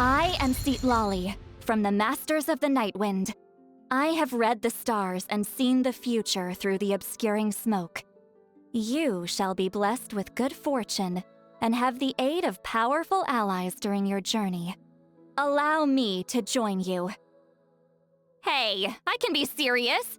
I am Lali, from the Masters of the Nightwind. I have read the stars and seen the future through the obscuring smoke. You shall be blessed with good fortune and have the aid of powerful allies during your journey. Allow me to join you. Hey, I can be serious.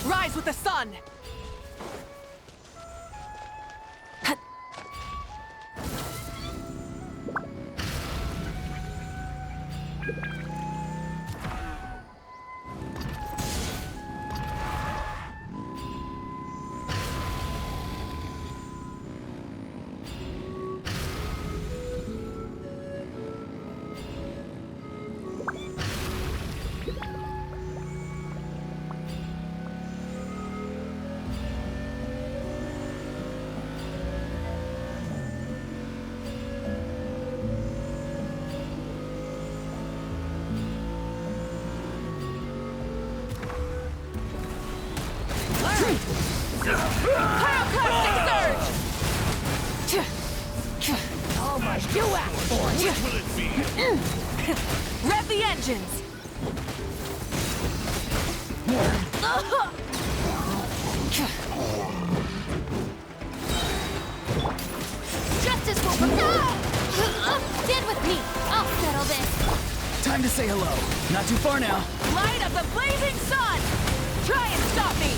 Rise with the sun! Pyroclastic surge! All my you asked for! Which will it be? Rev the engines! Justice will stand with me! I'll settle this! Time to say hello. Not too far now. Light of the blazing sun! Try and stop me!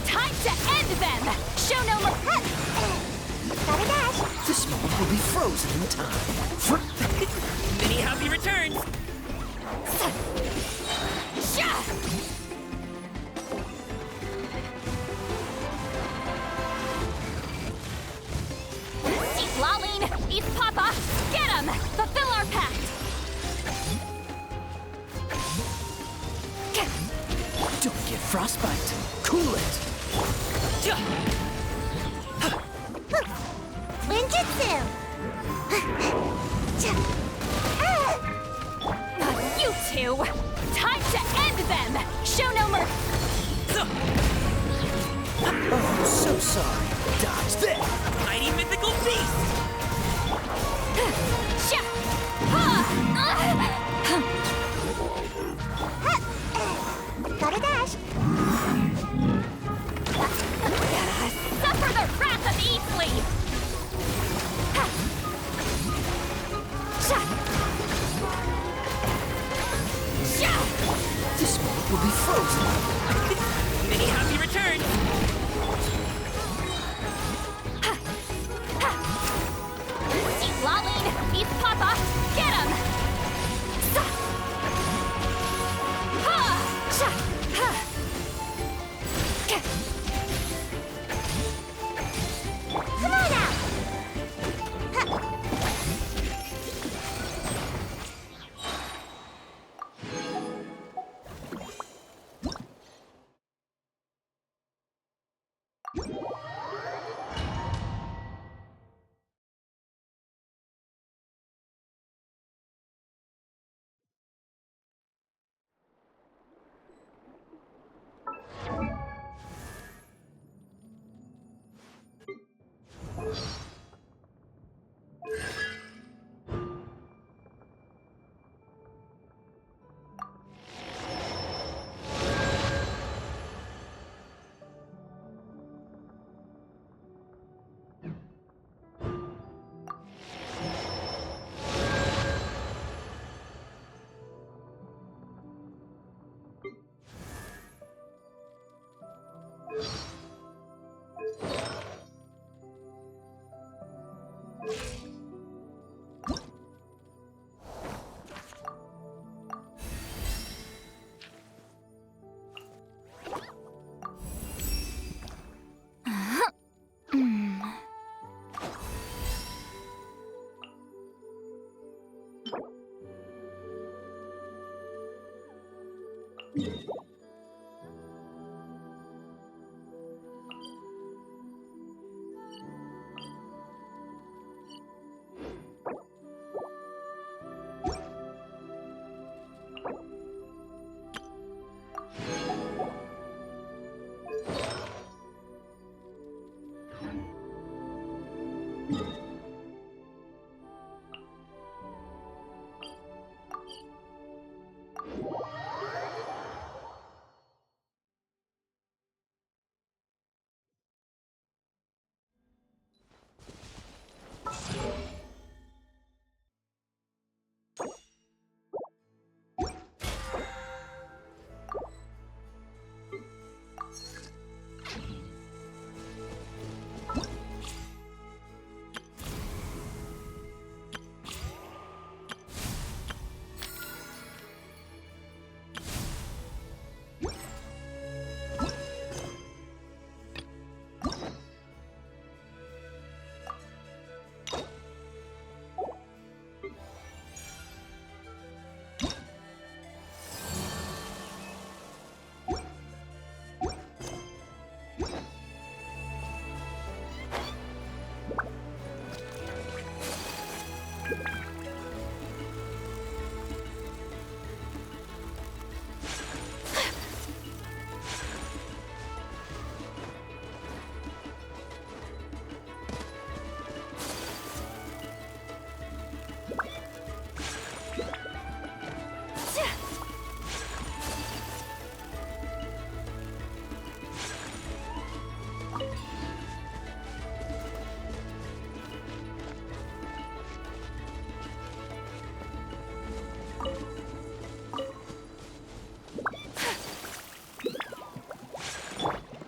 Time to end them! Show no mercy! Gotta dash! This moment will be frozen in time. Many happy returns! Laline! East Papa! Get him! Fulfill our pact! Don't get frostbite. Cool it. Ninjutsu! You two! Time to end them! Show no mercy! Oh, so sorry. Dodge this. Mighty mythical beast!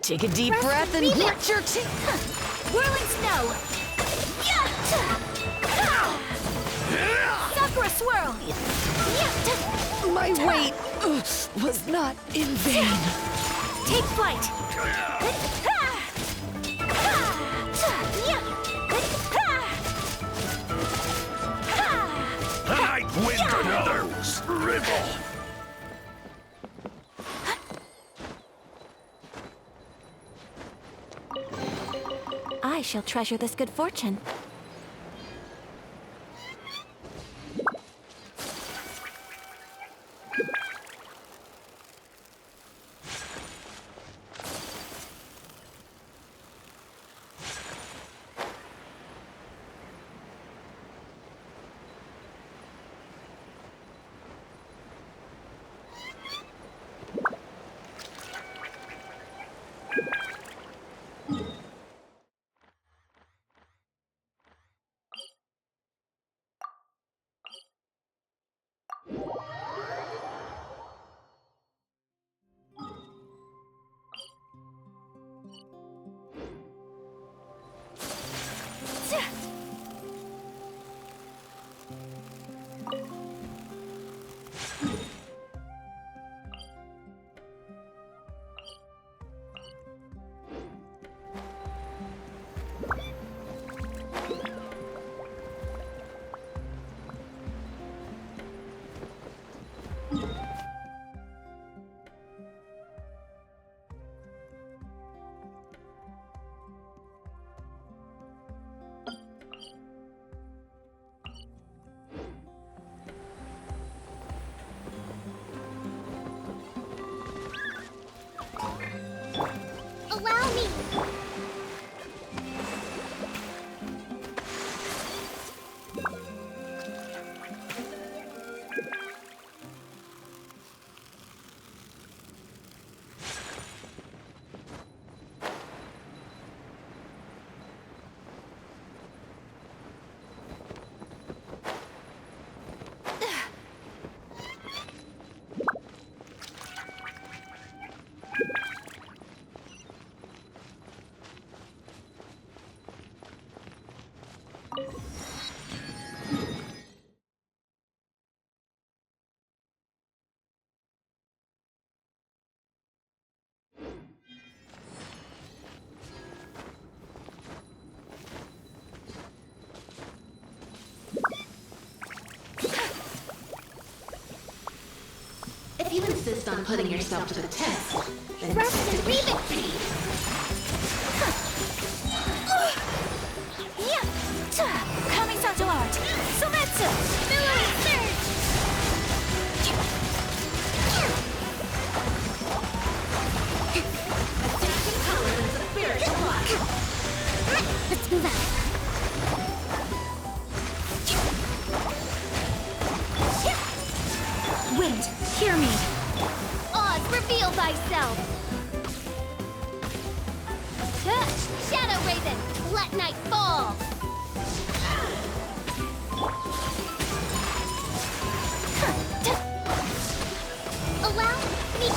Take a deep breath and grit your teeth. Whirling snow! Sakura swirl! My weight was not in vain. Take flight! The night wind another scribble. I shall treasure this good fortune. Allow me! If you insist on putting yourself to the test, then Rest and leave it! Coming Sato art! Sumetsu! Billowing surge! a dancing color is a spiritual block. Let's move out. Let night fall! Allow me...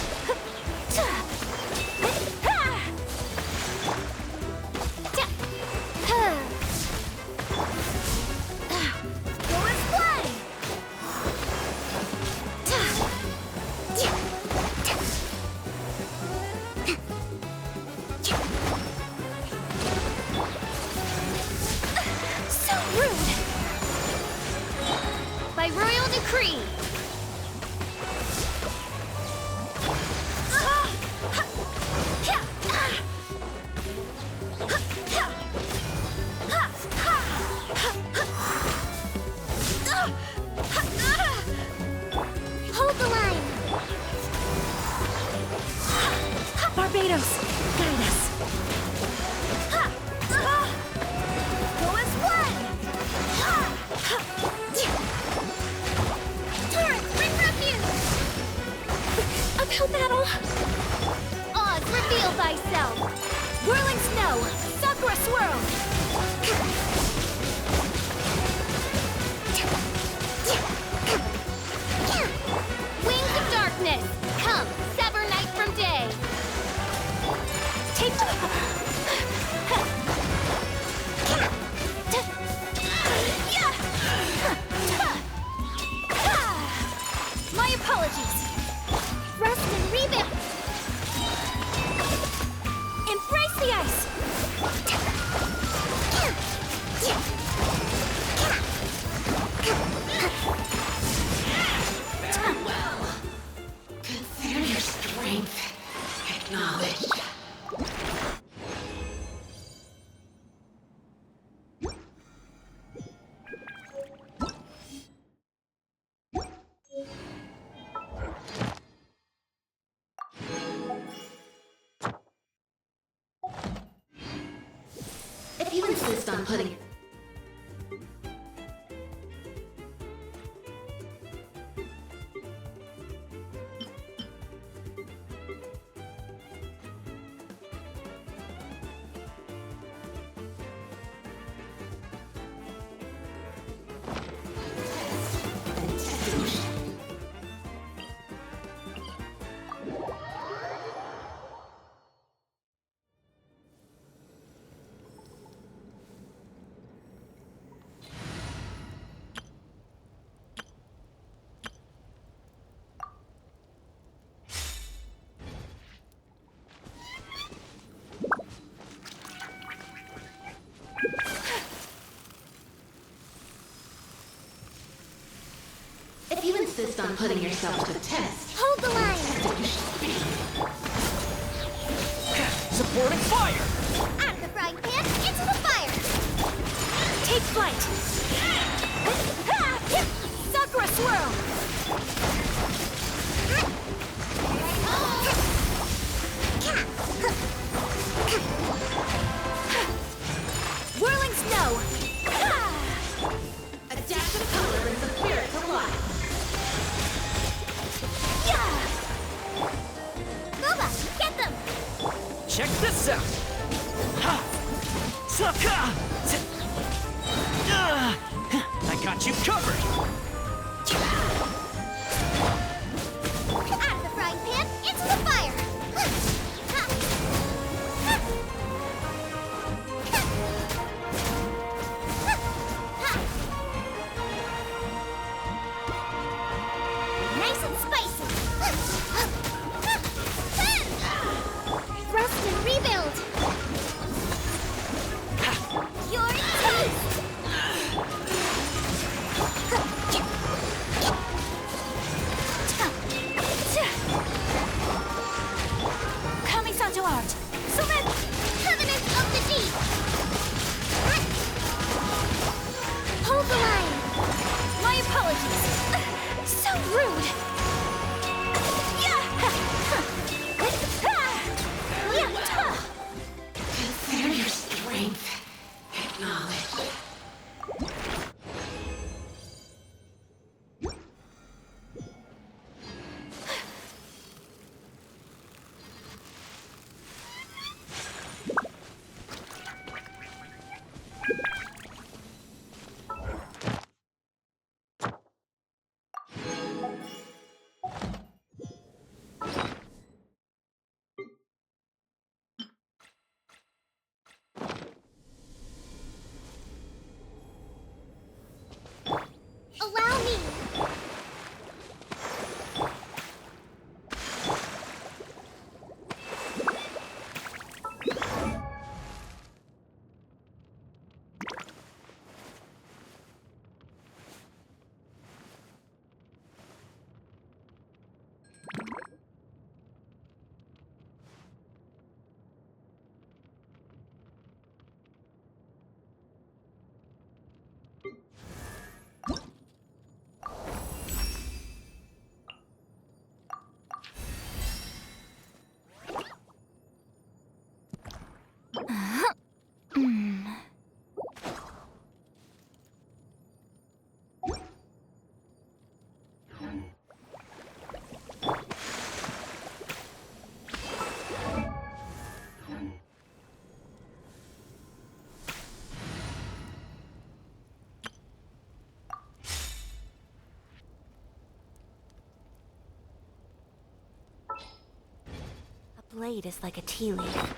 Go and play! So rude! By royal decree! Hold the line! Barbados, guide us. Go as one! Torrent, bring refuge! Uphill battle! Oz, reveal thyself! Whirling snow, Sakura swirl. Wings of darkness! Come, sever night from day! Take My apologies! Rest and rebuild! embrace the ice. Consider your strength acknowledged. If you insist on putting... If you insist on putting yourself to the test, Hold the line! you should be. Supporting fire! Out of the frying pan, into the fire! Take flight. Sakura swirl. Whirling snow. Adapt to color brings the spirit to life. Boba, get them! Check this out! Ha! Saka! I got you covered! Out of the frying pan, into the fire! Nice and spicy! Rest and rebuild! Your taste! blade is like a tea leaf.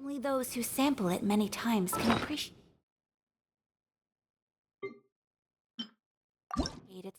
Only those who sample it many times can appreciate its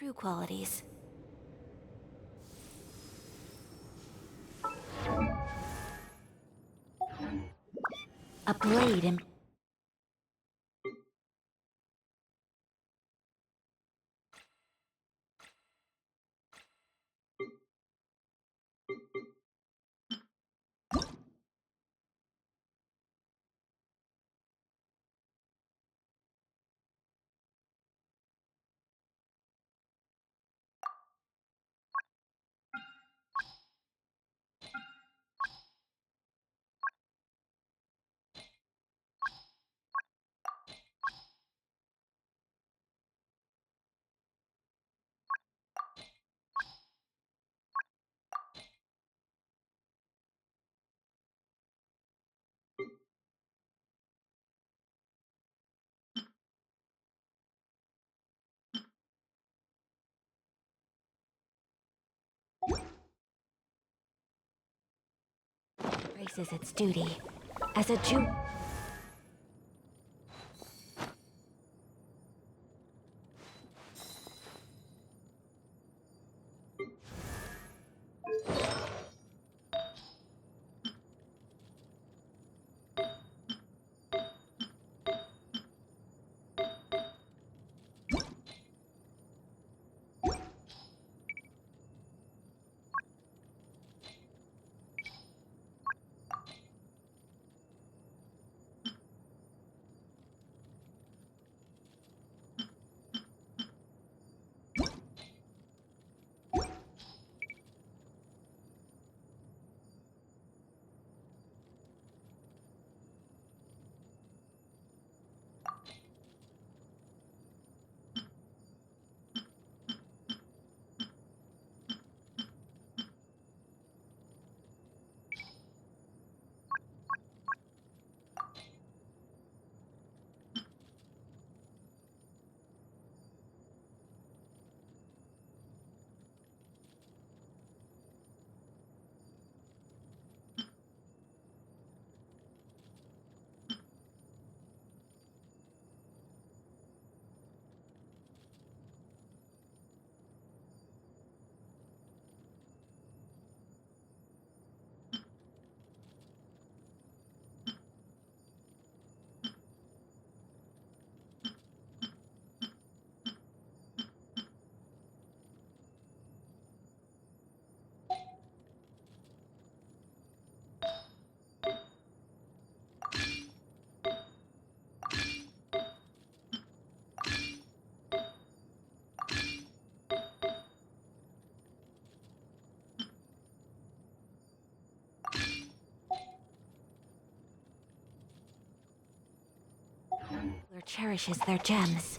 true qualities. A blade in embraces its duty. As a Jew. cherishes their gems.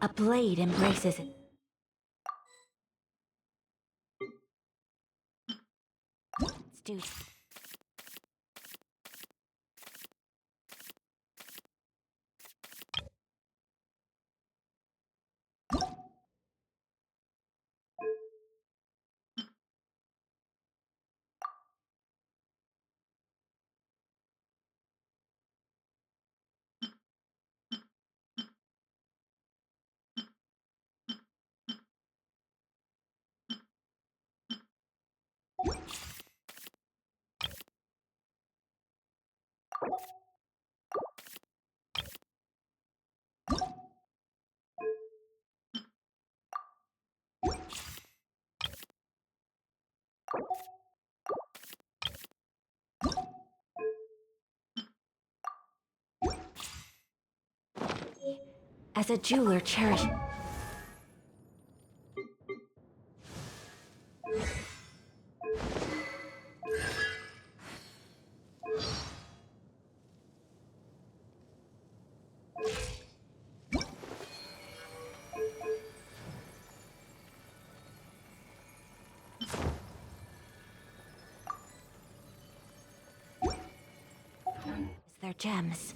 A blade embraces it. Dude. As a jeweler cherishes. Their gems.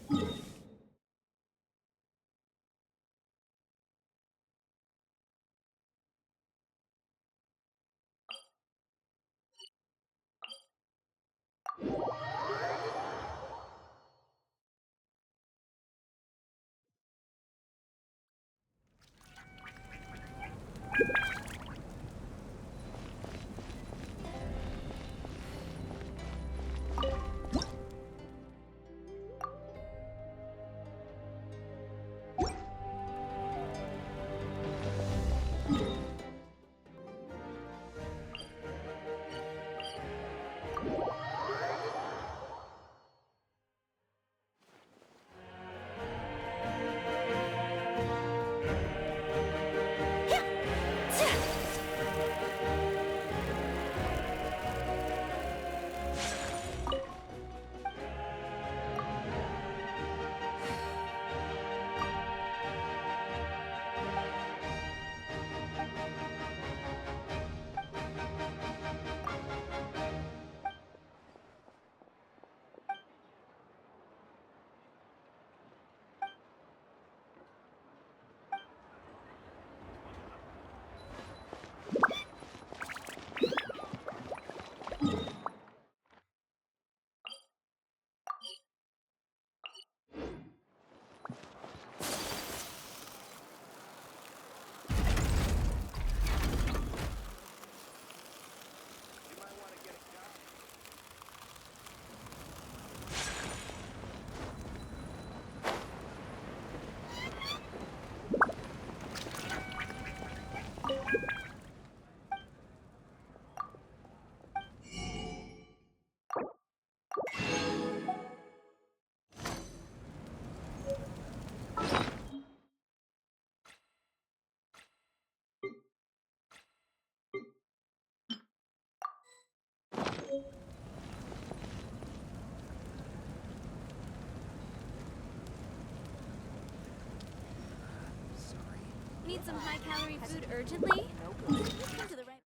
Need some high-calorie food urgently? Just come to the right.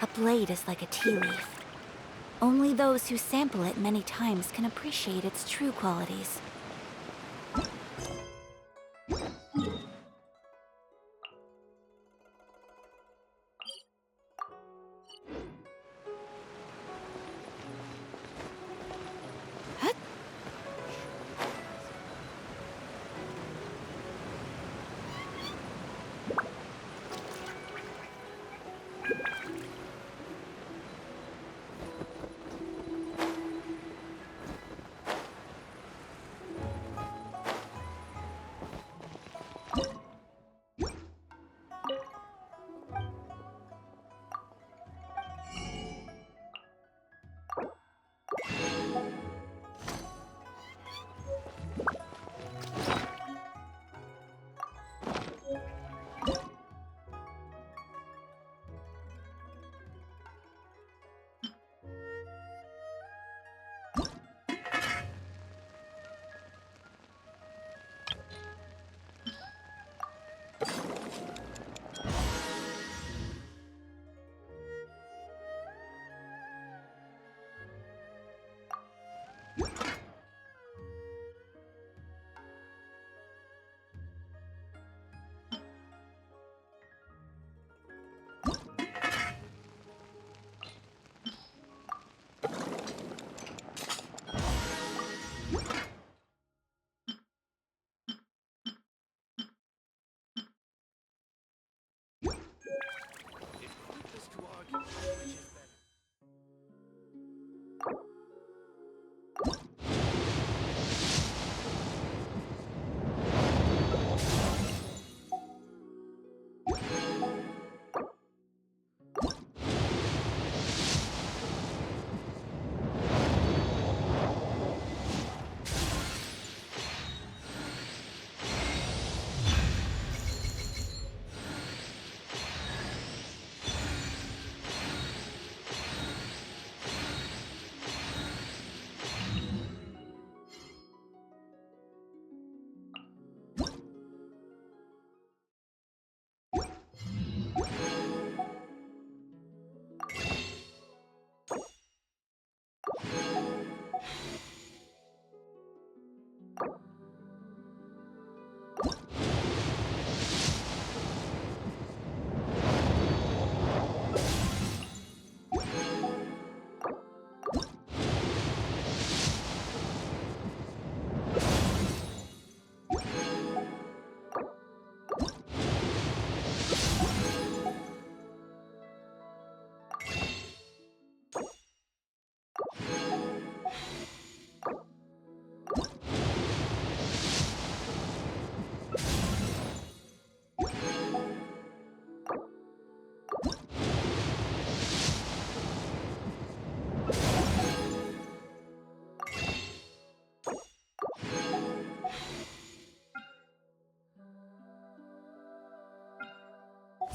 A blade is like a tea leaf. Only those who sample it many times can appreciate its true qualities.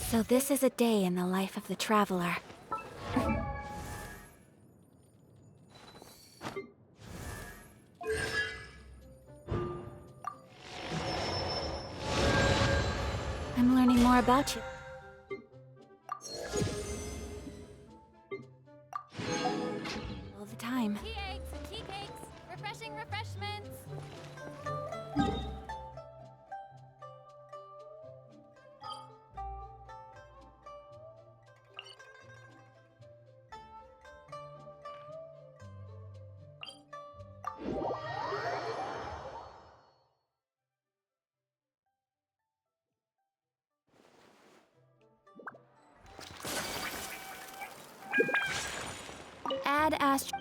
So this is a day in the life of the traveler. I'm learning more about you. All the time. Tea eggs, tea cakes, refreshing refreshments. Add Astro.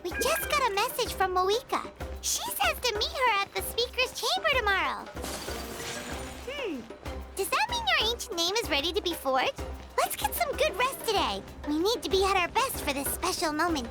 We just got a message from Moika. She says to meet her at the speaker's chamber tomorrow. Does that mean your ancient name is ready to be forged? Let's get some good rest today. We need to be at our best for this special moment.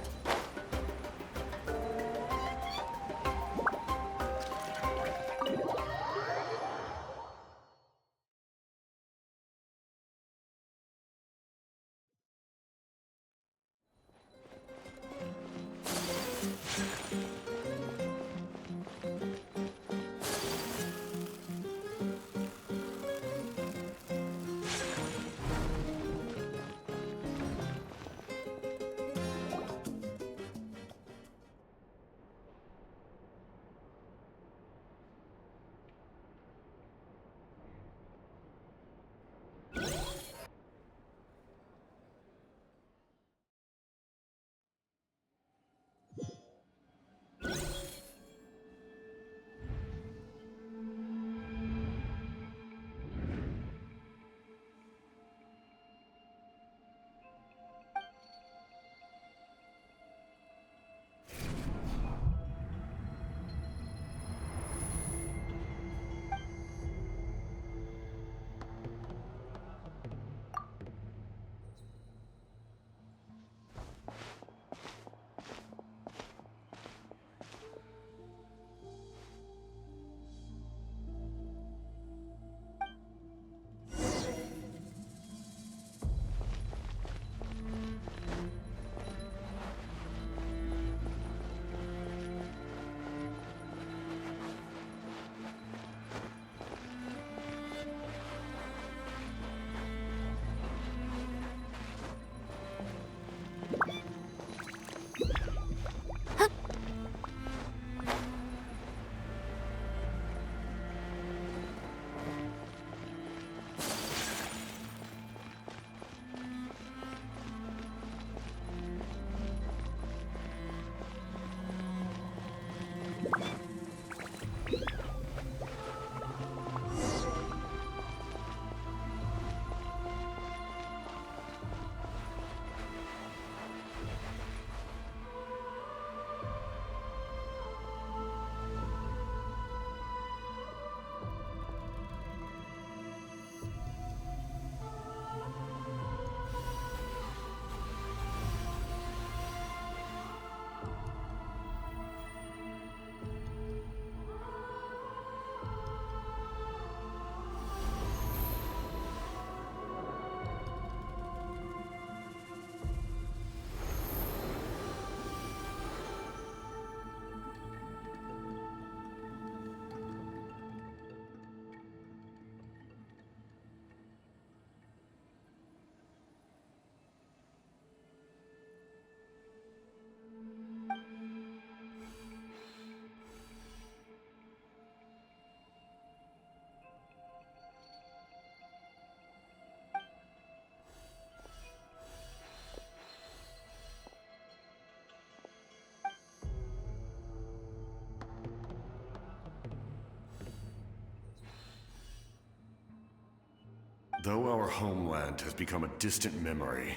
Though our homeland has become a distant memory,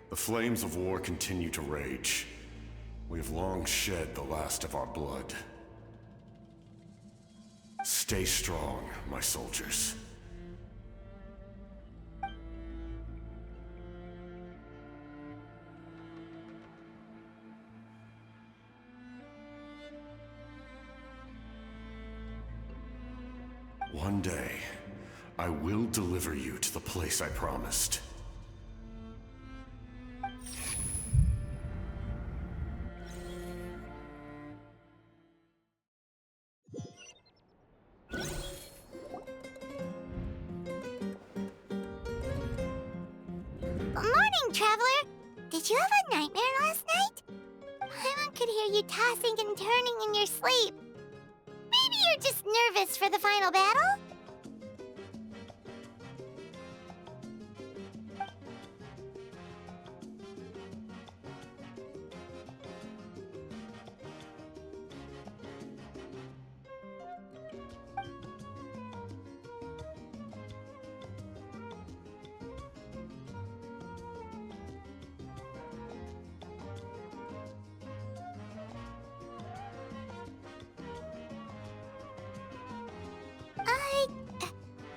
the flames of war continue to rage. We have long shed the last of our blood. Stay strong, my soldiers. One day, I will deliver you to the place I promised. Morning, Traveler! Did you have a nightmare last night? Paimon could hear you tossing and turning in your sleep. Maybe you're just nervous for the final battle?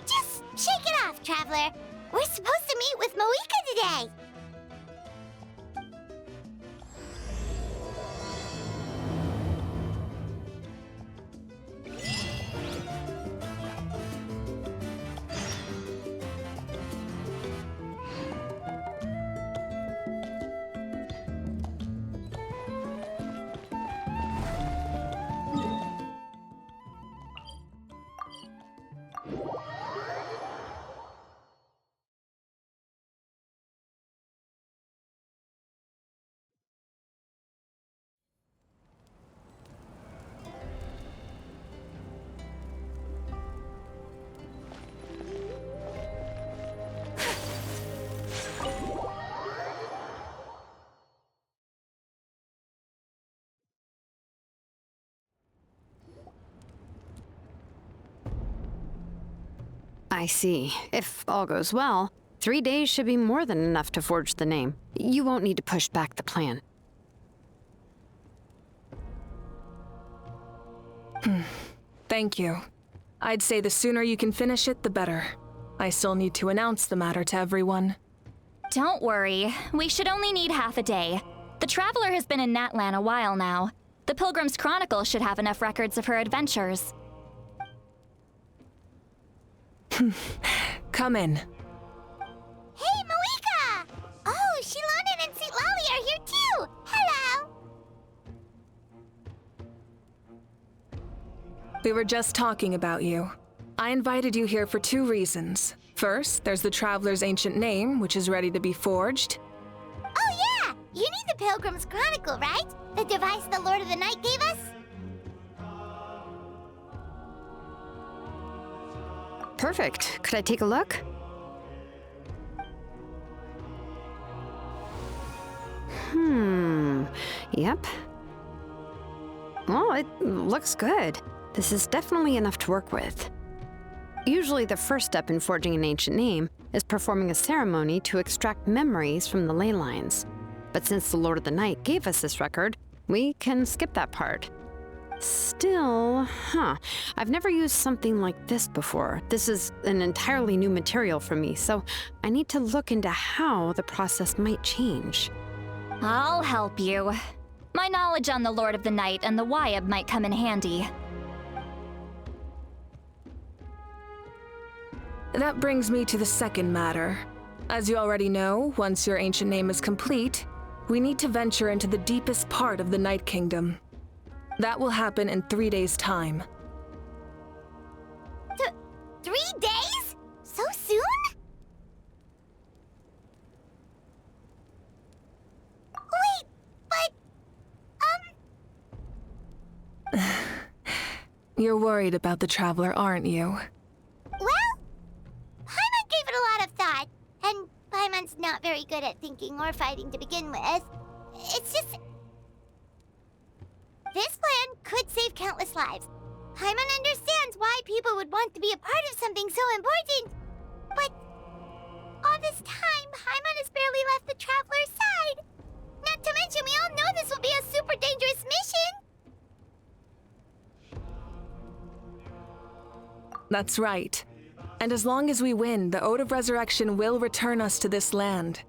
Just shake it off, Traveler. We're supposed to meet with Moika today. I see. If all goes well, 3 days should be more than enough to forge the name. You won't need to push back the plan. Thank you. I'd say the sooner you can finish it, the better. I still need to announce the matter to everyone. Don't worry, we should only need half a day. The Traveler has been in Natlan a while now. The Pilgrim's Chronicle should have enough records of her adventures. Come in. Hey, Moika! Oh, Shilonen and St. Lolly are here too! Hello! We were just talking about you. I invited you here for 2 reasons. First, there's the Traveler's ancient name, which is ready to be forged. Oh yeah! You need the Pilgrim's Chronicle, right? The device the Lord of the Night gave us? Perfect. Could I take a look? Yep. Well, it looks good. This is definitely enough to work with. Usually the first step in forging an ancient name is performing a ceremony to extract memories from the ley lines. But since the Lord of the Night gave us this record, we can skip that part. Still, I've never used something like this before. This is an entirely new material for me, so I need to look into how the process might change. I'll help you. My knowledge on the Lord of the Night and the Wyab might come in handy. That brings me to the second matter. As you already know, once your ancient name is complete, we need to venture into the deepest part of the Night Kingdom. That will happen in 3 days' time. 3 days? So soon? Wait, but, You're worried about the Traveler, aren't you? well, Paimon gave it a lot of thought, and Paimon's not very good at thinking or fighting to begin with. It's just... this plan could save countless lives. Paimon understands why people would want to be a part of something so important, but time, Paimon has barely left the Traveler's side. Not to mention, we all know this will be a super dangerous mission. That's right. And as long as we win, the Ode of Resurrection will return us to this land.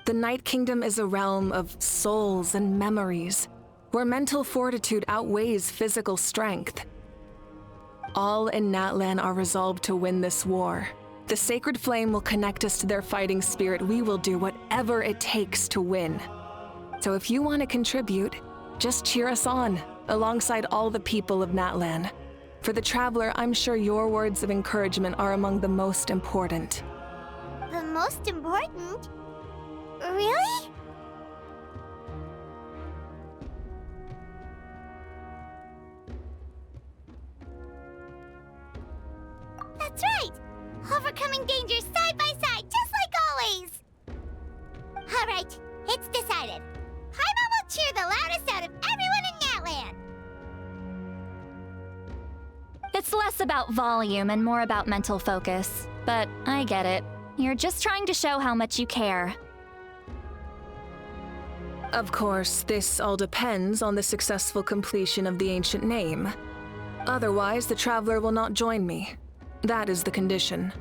The Night Kingdom is a realm of souls and memories, where mental fortitude outweighs physical strength. All in Natlan are resolved to win this war. The sacred flame will connect us to their fighting spirit. We will do whatever it takes to win. So if you want to contribute, just cheer us on, alongside all the people of Natlan. For the Traveler, I'm sure your words of encouragement are among the most important. The most important? Really? That's right! Overcoming dangers side by side, just like always! Alright, it's decided. Paimon will cheer the loudest out of everyone in Natlan! It's less about volume and more about mental focus. But I get it. You're just trying to show how much you care. Of course, this all depends on the successful completion of the ancient name. Otherwise, the Traveler will not join me. That is the condition.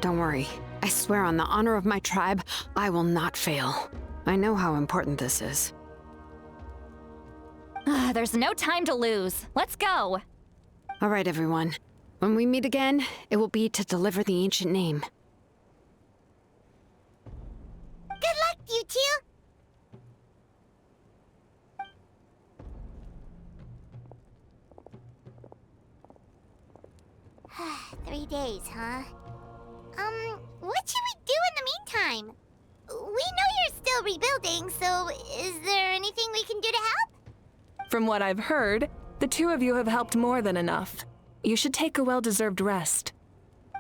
Don't worry. I swear on the honor of my tribe, I will not fail. I know how important this is. There's no time to lose. Let's go! All right, everyone. When we meet again, it will be to deliver the ancient name. Good luck, you two! 3 days, huh? What should we do in the meantime? We know you're still rebuilding, so is there anything we can do to help? From what I've heard, the two of you have helped more than enough. You should take a well-deserved rest.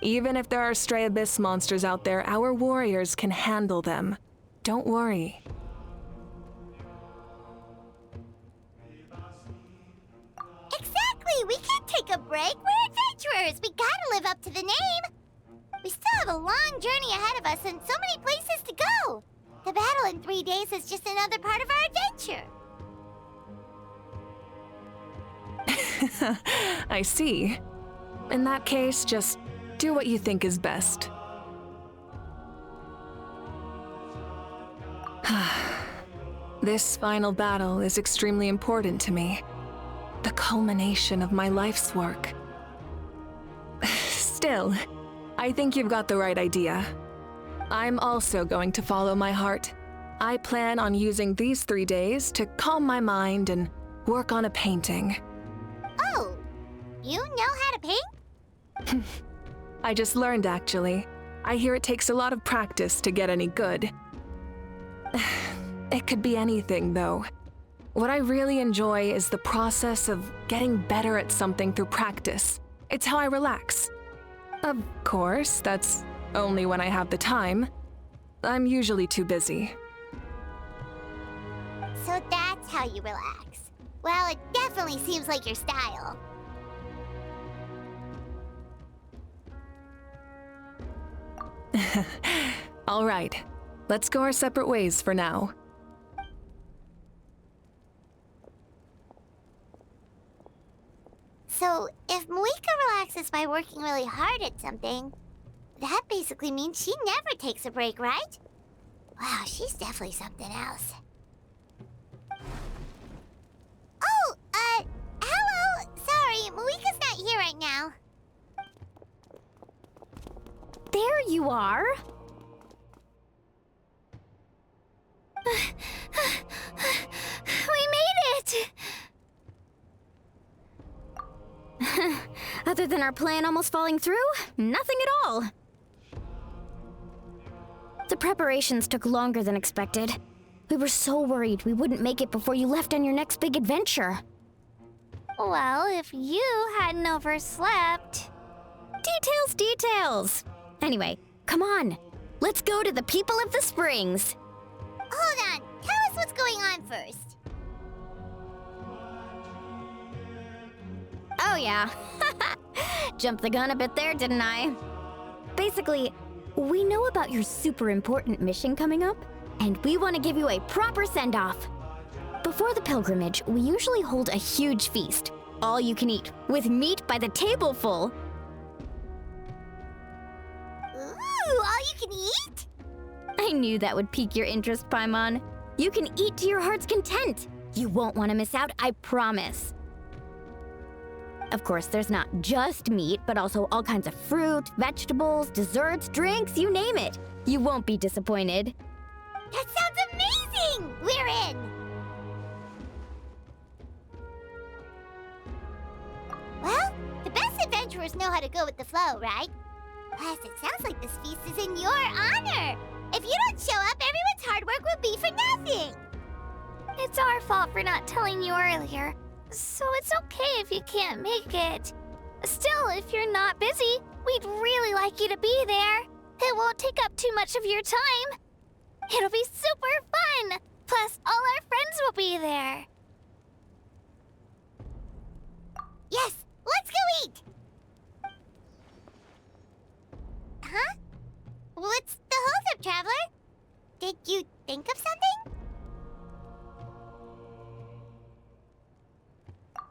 Even if there are stray abyss monsters out there, our warriors can handle them. Don't worry. Exactly! We can't take a break! We're adventurers! We gotta live up to the name! We still have a long journey ahead of us and so many places to go! The battle in 3 days is just another part of our adventure! I see. In that case, just do what you think is best. This final battle is extremely important to me. The culmination of my life's work. Still, I think you've got the right idea. I'm also going to follow my heart. I plan on using these 3 days to calm my mind and work on a painting. Oh, you know how to paint? I just learned, actually. I hear it takes a lot of practice to get any good. It could be anything, though. What I really enjoy is the process of getting better at something through practice. It's how I relax. Of course, that's only when I have the time. I'm usually too busy. So that's how you relax. Well, it definitely seems like your style. All right, let's go our separate ways for now. So, if Moika relaxes by working really hard at something, that basically means she never takes a break, right? Wow, she's definitely something else. Oh, hello! Sorry, Moika's not here right now. There you are! We made it! Other than our plan almost falling through, nothing at all. The preparations took longer than expected. We were so worried we wouldn't make it before you left on your next big adventure. Well, if you hadn't overslept... Details! Anyway, come on. Let's go to the people of the springs. Hold on, tell us what's going on first. Oh yeah. Jumped the gun a bit there, didn't I? Basically, We know about your super important mission coming up, and we want to give you a proper send-off. Before the pilgrimage, we usually hold a huge feast, all you can eat, with meat by the tableful. Ooh, all you can eat? I knew that would pique your interest, Paimon. You can eat to your heart's content. You won't want to miss out, I promise. Of course, there's not just meat, but also all kinds of fruit, vegetables, desserts, drinks, you name it. You won't be disappointed. That sounds amazing! We're in! Well, the best adventurers know how to go with the flow, right? Plus, it sounds like this feast is in your honor. If you don't show up, everyone's hard work will be for nothing. It's our fault for not telling you earlier, so it's okay if you can't make it. Still, if you're not busy, we'd really like you to be there. It won't take up too much of your time. It'll be super fun! Plus, all our friends will be there. Yes, let's go eat! Huh? What's the holdup, Traveler? Did you think of something?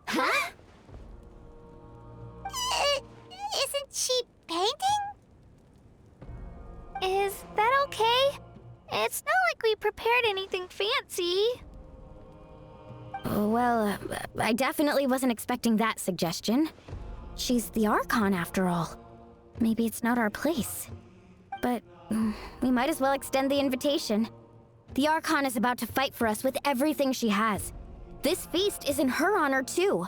Huh? Isn't she painting? Is that okay? It's not like we prepared anything fancy. Well, I definitely wasn't expecting that suggestion. She's the Archon, after all. Maybe it's not our place. But we might as well extend the invitation. The Archon is about to fight for us with everything she has. This feast is in her honor, too.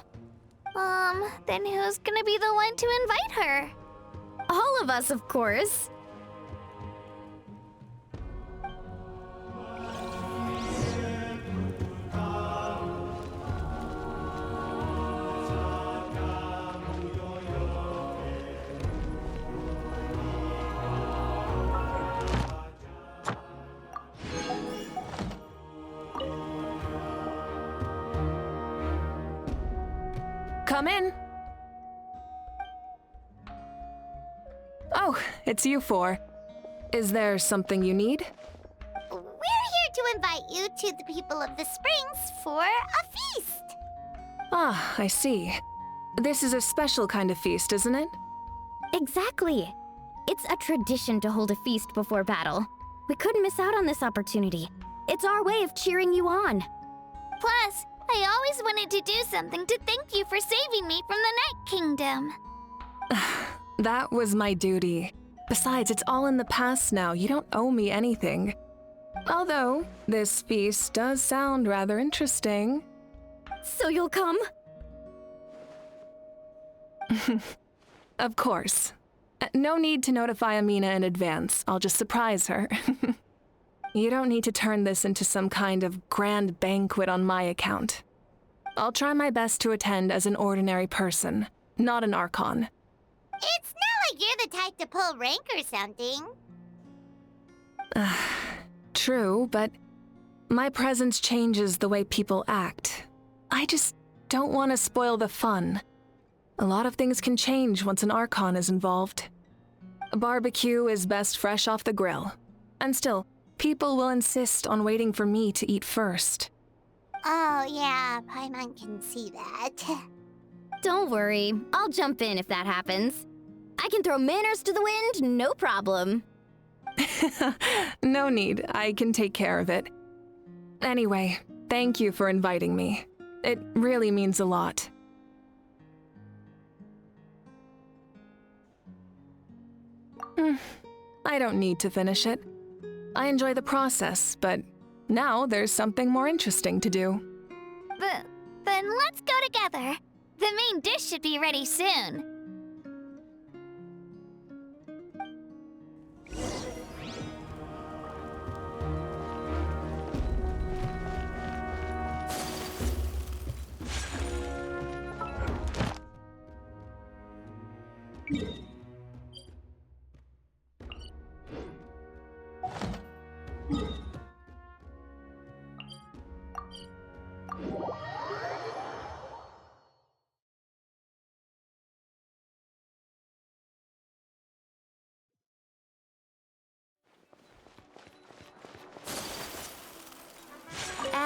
Then who's gonna be the one to invite her? All of us, of course. Come in. Oh, it's you four. Is there something you need? We're here to invite you to the people of the Springs for a feast. Ah, I see. This is a special kind of feast, isn't it? Exactly. It's a tradition to hold a feast before battle. We couldn't miss out on this opportunity. It's our way of cheering you on. Plus, I always wanted to do something to thank you for saving me from the Night Kingdom. That was my duty. Besides, it's all in the past now. You don't owe me anything. Although, this feast does sound rather interesting. So you'll come? Of course. No need to notify Amina in advance. I'll just surprise her. You don't need to turn this into some kind of grand banquet on my account. I'll try my best to attend as an ordinary person, not an Archon. It's not like you're the type to pull rank or something. True, but my presence changes the way people act. I just don't want to spoil the fun. A lot of things can change once an Archon is involved. A barbecue is best fresh off the grill. And still, people will insist on waiting for me to eat first. Oh, yeah, Paimon can see that. Don't worry. I'll jump in if that happens. I can throw manners to the wind, no problem. No need. I can take care of it. Anyway, thank you for inviting me. It really means a lot. I don't need to finish it. I enjoy the process, but now there's something more interesting to do. Then let's go together. The main dish should be ready soon.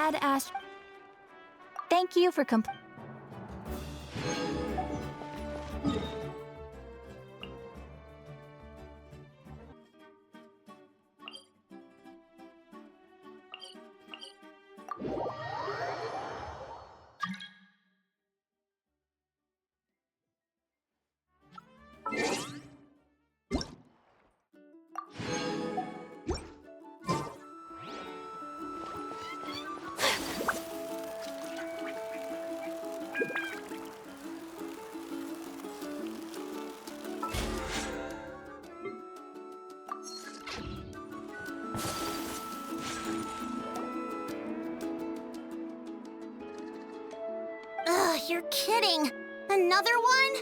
Ad Ast... Thank you for Ugh, you're kidding. Another one?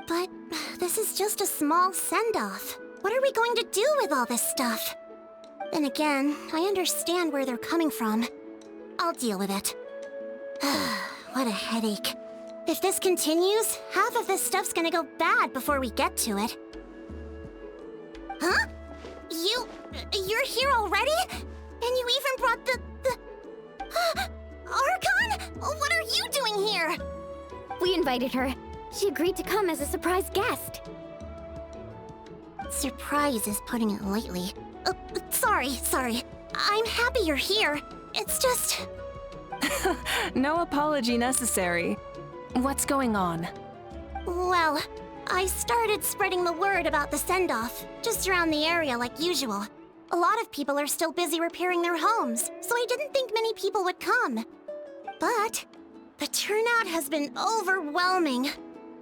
But this is just a small send-off. What are we going to do with all this stuff? Then again, I understand where they're coming from. I'll deal with it. What a headache. If this continues, half of this stuff's gonna go bad before we get to it. Huh? You're here already? And you even brought the... Archon? What are you doing here? We invited her. She agreed to come as a surprise guest. Surprise is putting it lightly. Sorry. I'm happy you're here. It's just... No apology necessary. What's going on? Well, I started spreading the word about the send-off, just around the area like usual. A lot of people are still busy repairing their homes, so I didn't think many people would come. But the turnout has been overwhelming.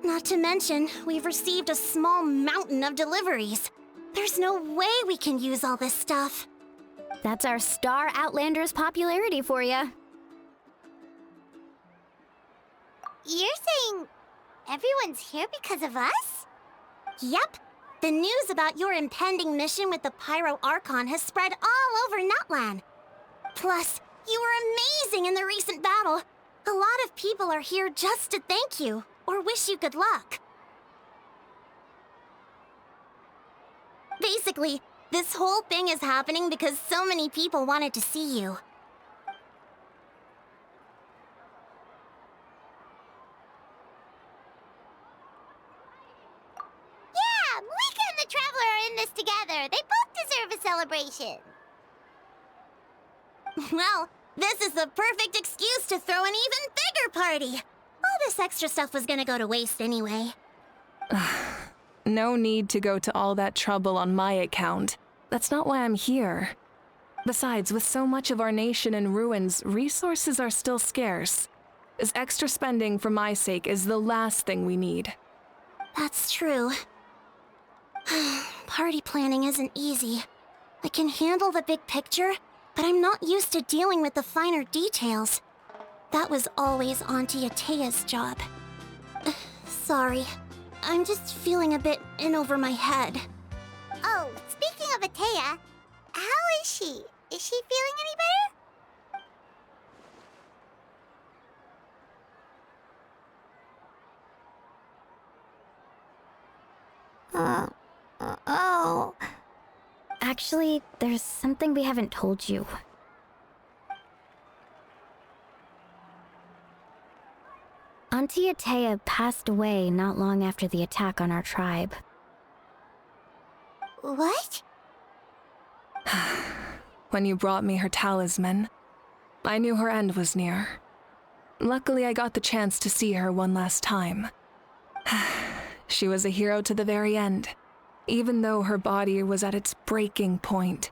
Not to mention, we've received a small mountain of deliveries. There's no way we can use all this stuff. That's our Star Outlander's popularity for you. You're saying everyone's here because of us? Yep. The news about your impending mission with the Pyro Archon has spread all over Nutland. Plus, you were amazing in the recent battle. A lot of people are here just to thank you, or wish you good luck. Basically, this whole thing is happening because so many people wanted to see you. Yeah, Malika and the Traveler are in this together. They both deserve a celebration. Well, this is the perfect excuse to throw an even bigger party. All this extra stuff was gonna go to waste anyway. No need to go to all that trouble on my account. That's not why I'm here. Besides, with so much of our nation in ruins, resources are still scarce. This extra spending for my sake is the last thing we need. That's true. Party planning isn't easy. I can handle the big picture, but I'm not used to dealing with the finer details. That was always Auntie Atea's job. Sorry. I'm just feeling a bit in over my head. Oh, speaking of Atea, how is she? Is she feeling any better? Oh. Actually, there's something we haven't told you. Auntie Atea passed away not long after the attack on our tribe. What? When you brought me her talisman, I knew her end was near. Luckily, I got the chance to see her one last time. She was a hero to the very end. Even though her body was at its breaking point,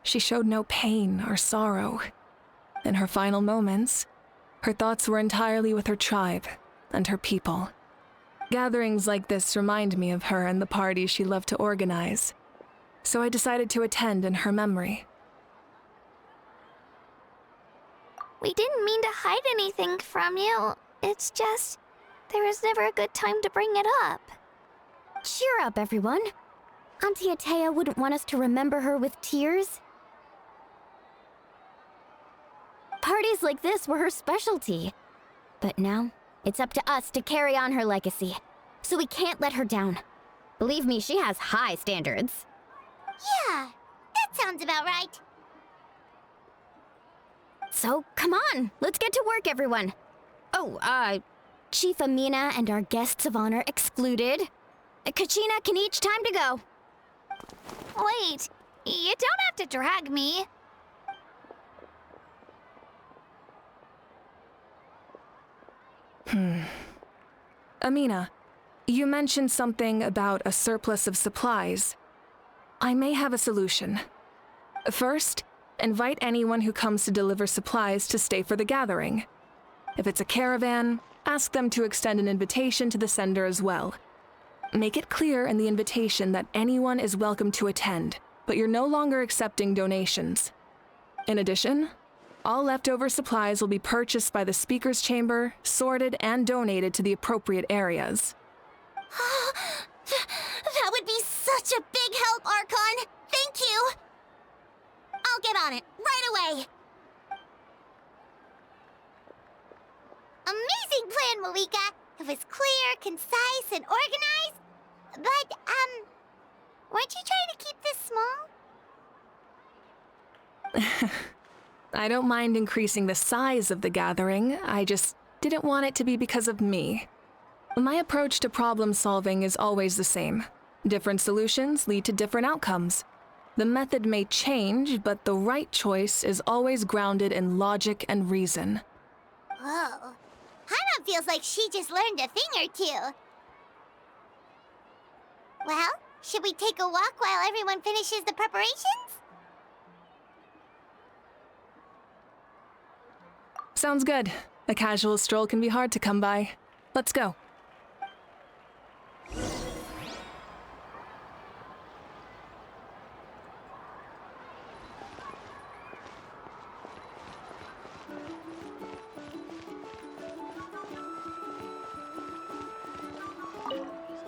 she showed no pain or sorrow. In her final moments, her thoughts were entirely with her tribe and her people. Gatherings like this remind me of her and the parties she loved to organize, so I decided to attend in her memory. We didn't mean to hide anything from you. It's just, there was never a good time to bring it up. Cheer up, everyone. Auntie Atea wouldn't want us to remember her with tears. Parties like this were her specialty. But now, it's up to us to carry on her legacy. So we can't let her down. Believe me, she has high standards. Yeah, that sounds about right. So, come on, let's get to work, everyone. Oh, Chief Amina and our guests of honor excluded. Kachina, can each time to go. Wait, you don't have to drag me. Amina, you mentioned something about a surplus of supplies. I may have a solution. First, invite anyone who comes to deliver supplies to stay for the gathering. If it's a caravan, ask them to extend an invitation to the sender as well. Make it clear in the invitation that anyone is welcome to attend, but you're no longer accepting donations. In addition, all leftover supplies will be purchased by the speaker's chamber, sorted, and donated to the appropriate areas. That would be such a big help, Archon! Thank you! I'll get on it, right away! Amazing plan, Malika! It was clear, concise, and organized. But, weren't you trying to keep this small? I don't mind increasing the size of the gathering, I just didn't want it to be because of me. My approach to problem solving is always the same. Different solutions lead to different outcomes. The method may change, but the right choice is always grounded in logic and reason. Whoa. Hana feels like she just learned a thing or two. Well, should we take a walk while everyone finishes the preparations? Sounds good. A casual stroll can be hard to come by. Let's go.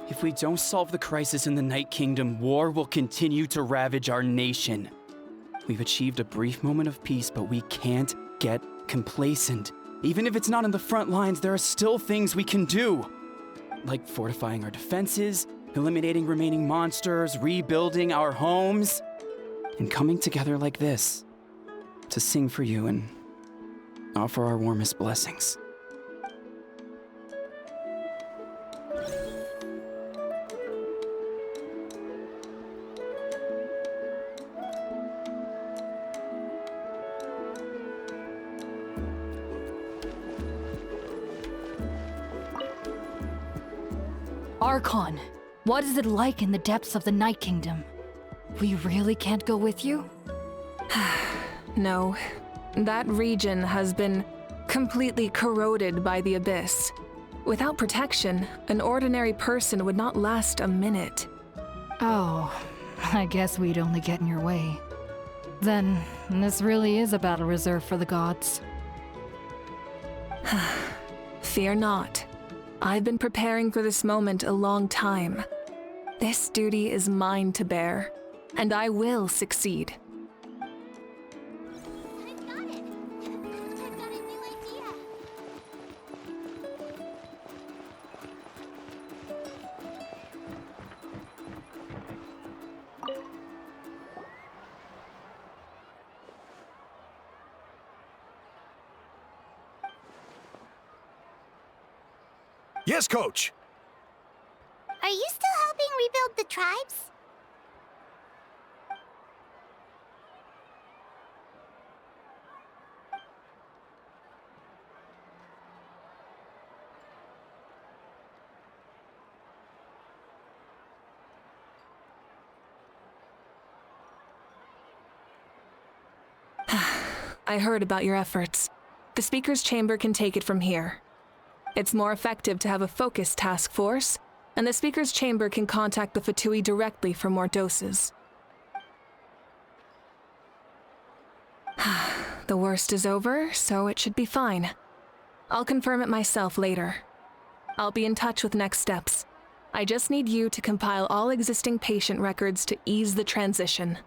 If we don't solve the crisis in the Night Kingdom, war will continue to ravage our nation. We've achieved a brief moment of peace, but we can't get complacent. Even if it's not on the front lines, there are still things we can do. Like fortifying our defenses, eliminating remaining monsters, rebuilding our homes, and coming together like this to sing for you and offer our warmest blessings. Archon, what is it like in the depths of the Night Kingdom? We really can't go with you? No. That region has been completely corroded by the Abyss. Without protection, an ordinary person would not last a minute. Oh, I guess we'd only get in your way. Then, this really is a battle reserved for the gods. Fear not. I've been preparing for this moment a long time. This duty is mine to bear, and I will succeed. I've got it. I've got a new idea. Yes, Coach! Are you still helping rebuild the tribes? I heard about your efforts. The Speaker's Chamber can take it from here. It's more effective to have a focused task force, and the Speaker's Chamber can contact the Fatui directly for more doses. The worst is over, so it should be fine. I'll confirm it myself later. I'll be in touch with next steps. I just need you to compile all existing patient records to ease the transition.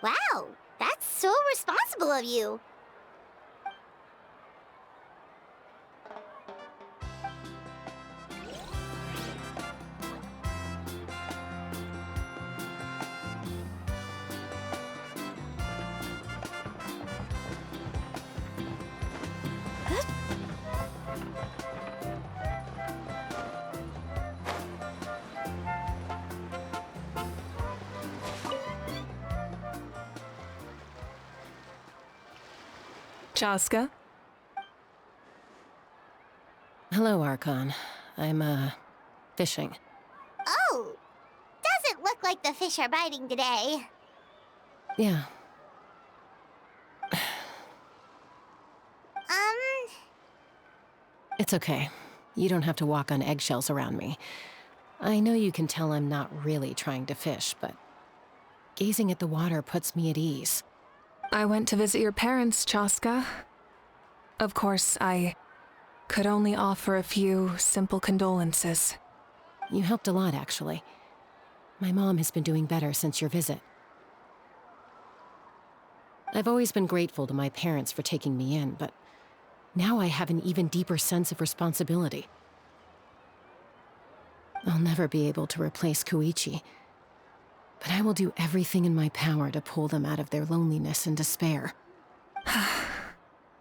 Wow, that's so responsible of you. Chaska. Hello, Archon. I'm, fishing. Oh, doesn't look like the fish are biting today. Yeah. It's okay. You don't have to walk on eggshells around me. I know you can tell I'm not really trying to fish, but gazing at the water puts me at ease. I went to visit your parents, Chaska. Of course, I could only offer a few simple condolences. You helped a lot, actually. My mom has been doing better since your visit. I've always been grateful to my parents for taking me in, but now I have an even deeper sense of responsibility. I'll never be able to replace Koichi, but I will do everything in my power to pull them out of their loneliness and despair.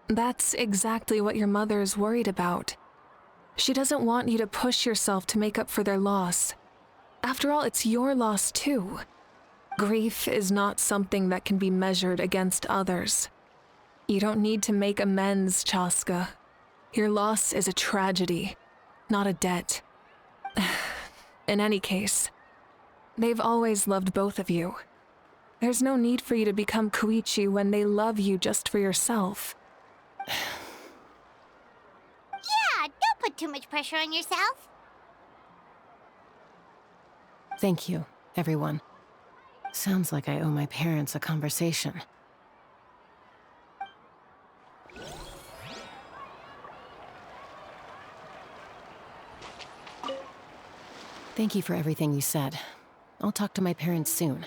That's exactly what your mother is worried about. She doesn't want you to push yourself to make up for their loss. After all, it's your loss too. Grief is not something that can be measured against others. You don't need to make amends, Chaska. Your loss is a tragedy, not a debt. In any case, they've always loved both of you. There's no need for you to become Koichi when they love you just for yourself. Yeah, don't put too much pressure on yourself. Thank you, everyone. Sounds like I owe my parents a conversation. Thank you for everything you said. I'll talk to my parents soon.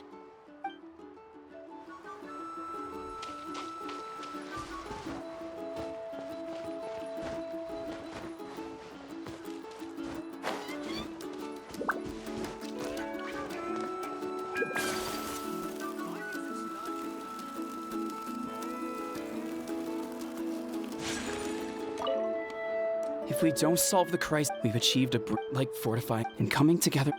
If we don't solve the crisis, we've achieved fortified and coming together.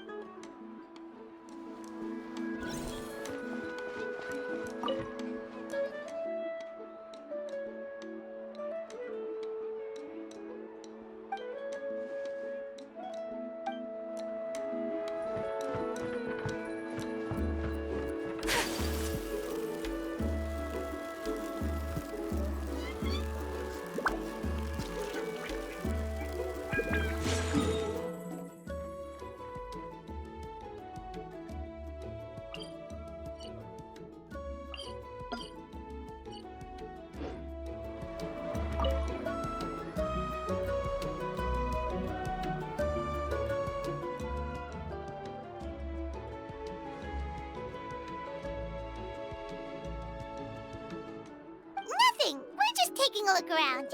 Nothing. We're just taking a look around.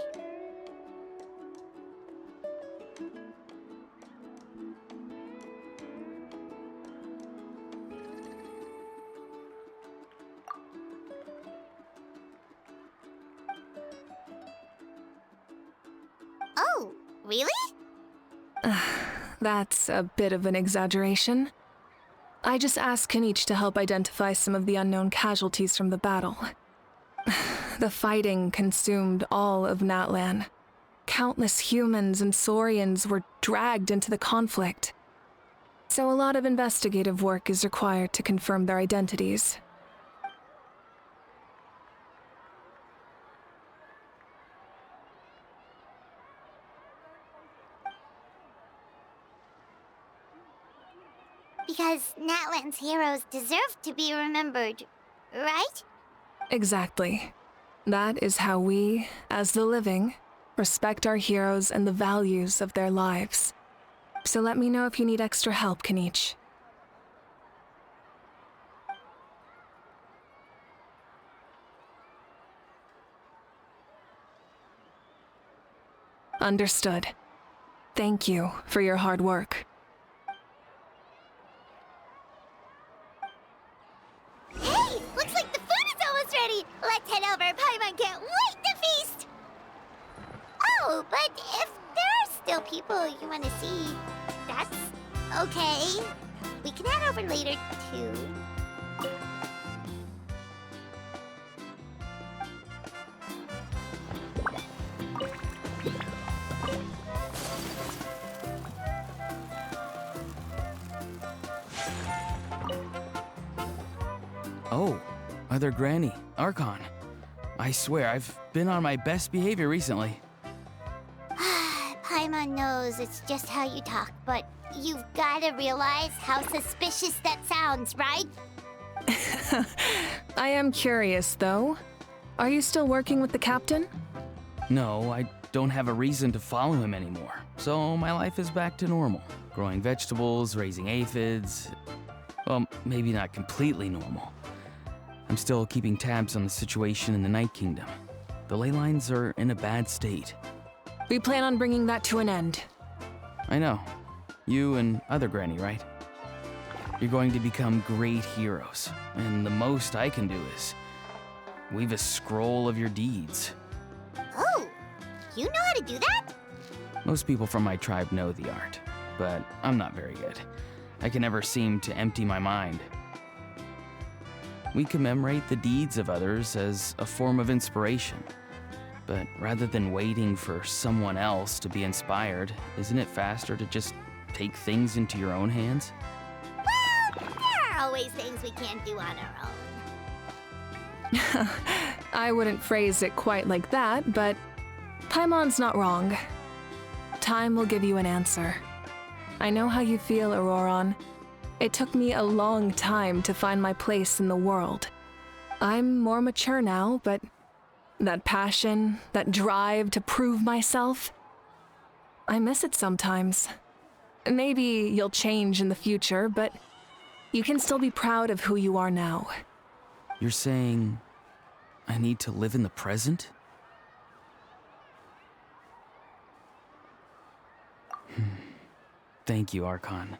Oh, really? That's a bit of an exaggeration. I just asked Kenichi to help identify some of the unknown casualties from the battle. The fighting consumed all of Natlan. Countless humans and Saurians were dragged into the conflict. So a lot of investigative work is required to confirm their identities. Because Natlan's heroes deserve to be remembered, right? Exactly. That is how we, as the living, respect our heroes and the values of their lives. So let me know if you need extra help, Kenichi. Understood. Thank you for your hard work. Hey, looks like the food is almost ready. Let's head over. Paimon can't wait to feast. Oh, but if there are still people you want to see, that's okay. We can head over later, too. Oh, Other Granny, Archon. I swear, I've been on my best behavior recently. Paimon knows it's just how you talk, but you've gotta realize how suspicious that sounds, right? I am curious, though. Are you still working with the captain? No, I don't have a reason to follow him anymore, so my life is back to normal. Growing vegetables, raising aphids. Well, maybe not completely normal. I'm still keeping tabs on the situation in the Night Kingdom. The ley lines are in a bad state. We plan on bringing that to an end. I know. You and Other Granny, right? You're going to become great heroes, and the most I can do is weave a scroll of your deeds. Oh, you know how to do that? Most people from my tribe know the art, but I'm not very good. I can never seem to empty my mind. We commemorate the deeds of others as a form of inspiration. But rather than waiting for someone else to be inspired, isn't it faster to just take things into your own hands? Well, there are always things we can't do on our own. I wouldn't phrase it quite like that, but Paimon's not wrong. Time will give you an answer. I know how you feel, Auroron. It took me a long time to find my place in the world. I'm more mature now, but that passion, that drive to prove myself, I miss it sometimes. Maybe you'll change in the future, but you can still be proud of who you are now. You're saying I need to live in the present? Thank you, Archon.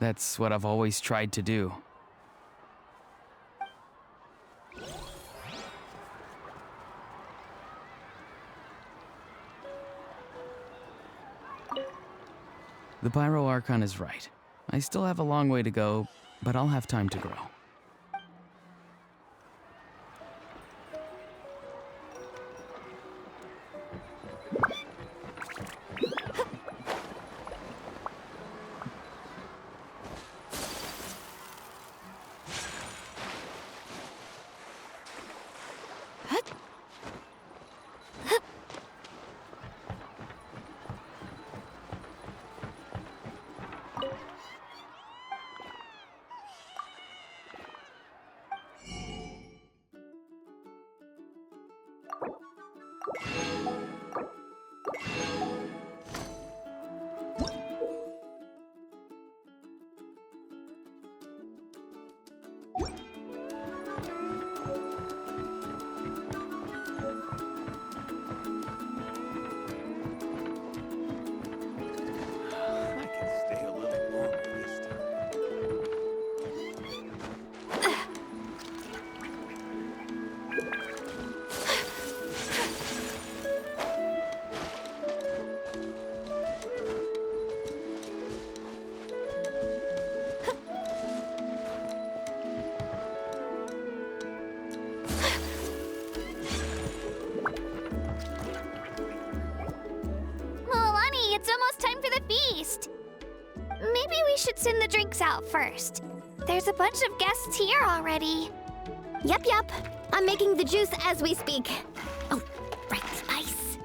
That's what I've always tried to do. The Pyro Archon is right. I still have a long way to go, but I'll have time to grow. It's almost time for the feast. Maybe we should send the drinks out first. There's a bunch of guests here already. Yep. I'm making the juice as we speak. Oh, right, ice.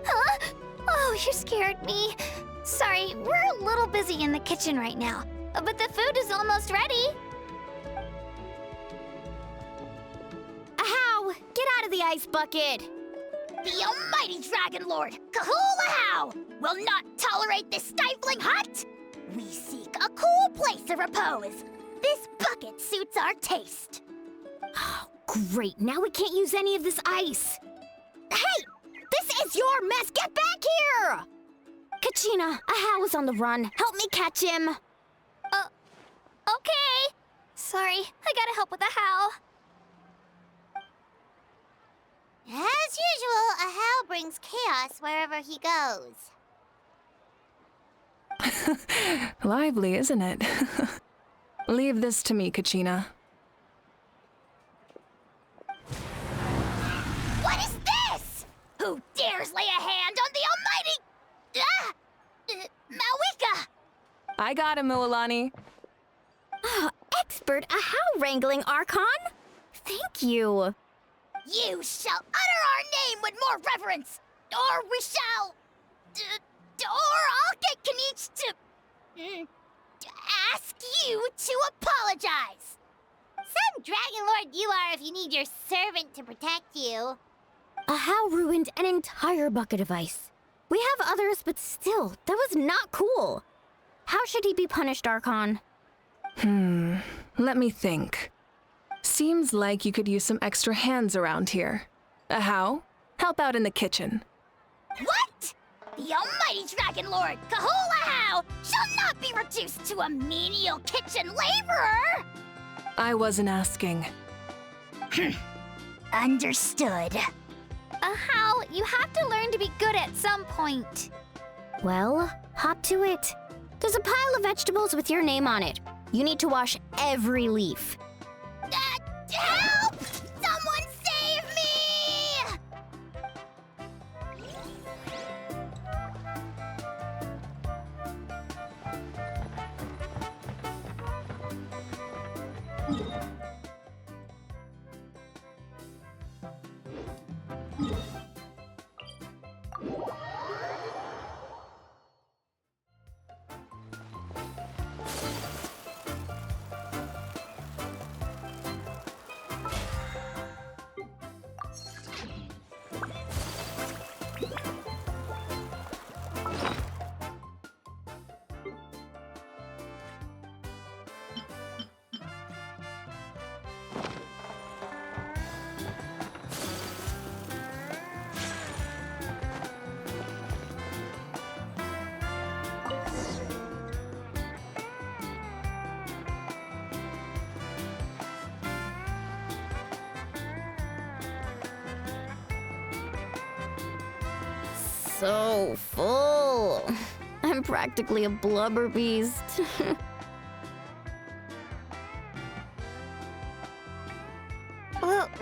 Huh? Oh, you scared me. Sorry, we're a little busy in the kitchen right now, but the food is almost ready. Ahow! Get out of the ice bucket! The almighty Dragon Lord, Kahul-Ahau, will not tolerate this stifling hut! We seek a cool place of repose. This bucket suits our taste. Oh, great. Now we can't use any of this ice. Hey! This is your mess! Get back here! Kachina, Ahau is on the run. Help me catch him. Okay. Sorry, I gotta help with Ahau. As usual, Ahau brings chaos wherever he goes. Lively, isn't it? Leave this to me, Kachina. What is this? Who dares lay a hand on the almighty... Malika! I got him, Mualani. Expert Ahau wrangling, Archon? Thank you. You shall utter our name with more reverence, or we shall... or I'll get Kanich to ask you to apologize. Some Dragon Lord you are if you need your servant to protect you. Ahau ruined an entire bucket of ice. We have others, but still, that was not cool. How should he be punished, Archon? Let me think. Seems like you could use some extra hands around here. Ahau, help out in the kitchen. What? The almighty Dragon Lord, Kahul Ahau, shall not be reduced to a menial kitchen laborer! I wasn't asking. Understood. Ahau, you have to learn to be good at some point. Well, hop to it. There's a pile of vegetables with your name on it. You need to wash every leaf. Help! Someone save me! So full. I'm practically a blubber beast.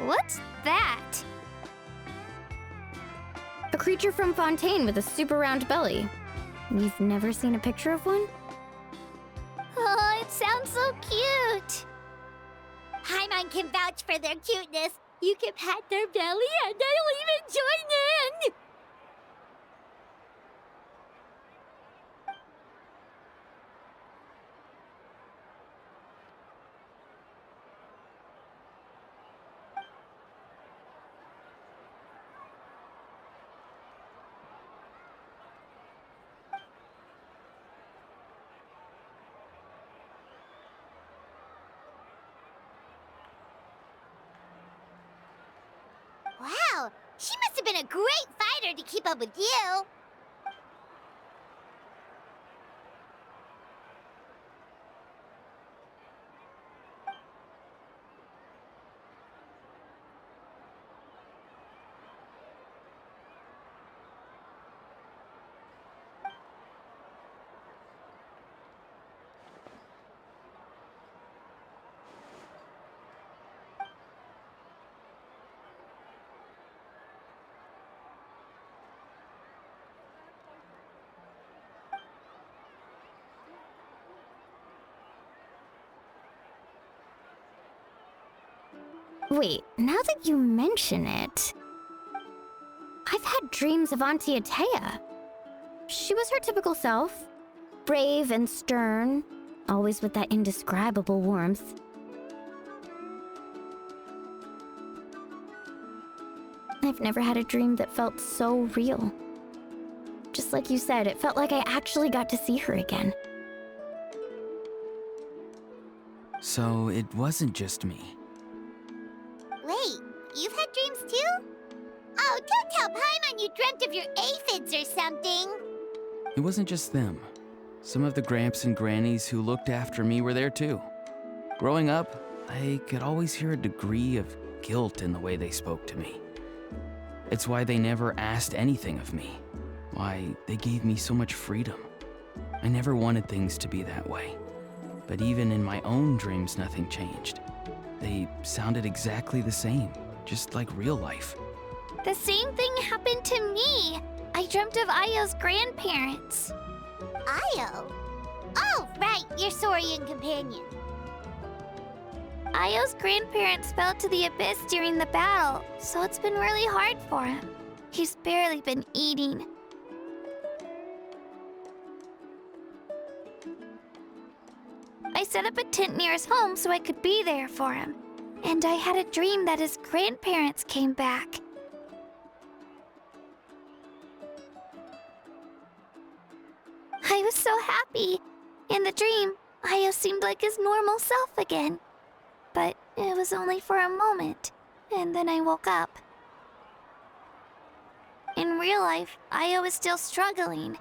What's that? A creature from Fontaine with a super round belly. You've never seen a picture of one? Oh, it sounds so cute. Paimon can vouch for their cuteness. You can pat their belly and they'll even join in. Wow, she must have been a great fighter to keep up with you. Wait, now that you mention it, I've had dreams of Auntie Atea. She was her typical self, brave and stern, always with that indescribable warmth. I've never had a dream that felt so real. Just like you said, it felt like I actually got to see her again. So it wasn't just me. Wait, you've had dreams too? Oh, don't tell Paimon you dreamt of your aphids or something. It wasn't just them. Some of the Gramps and Grannies who looked after me were there too. Growing up, I could always hear a degree of guilt in the way they spoke to me. It's why they never asked anything of me. Why they gave me so much freedom. I never wanted things to be that way. But even in my own dreams, nothing changed. They sounded exactly the same, just like real life. The same thing happened to me. I dreamt of Ayo's grandparents. Ayo? Oh, Right, your Saurian companion. Io's grandparents fell to the abyss during the battle, so it's been really hard for him. He's barely been eating. I set up a tent near his home so I could be there for him. And I had a dream that his grandparents came back. I was so happy. In the dream, Io seemed like his normal self again. But it was only for a moment, and then I woke up. In real life, Io is still struggling.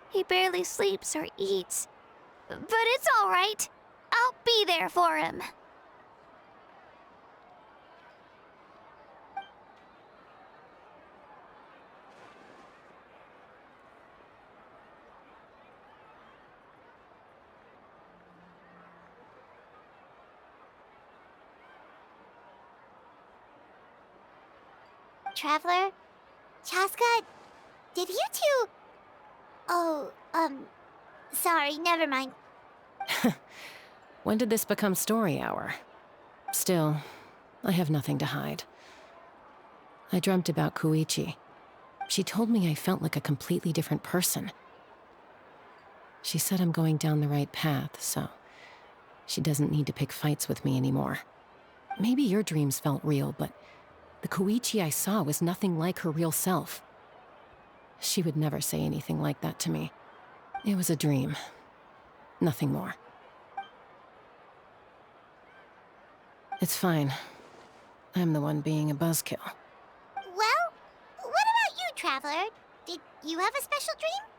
He barely sleeps or eats. But it's all right. I'll be there for him. Traveler? Chaska? Did you two... Oh, sorry, never mind. When did this become story hour? Still, I have nothing to hide. I dreamt about Koichi. She told me I felt like a completely different person. She said I'm going down the right path, so she doesn't need to pick fights with me anymore. Maybe your dreams felt real, but the Koichi I saw was nothing like her real self. She would never say anything like that to me. It was a dream. Nothing more. It's fine. I'm the one being a buzzkill. Well, what about you, Traveler? Did you have a special dream?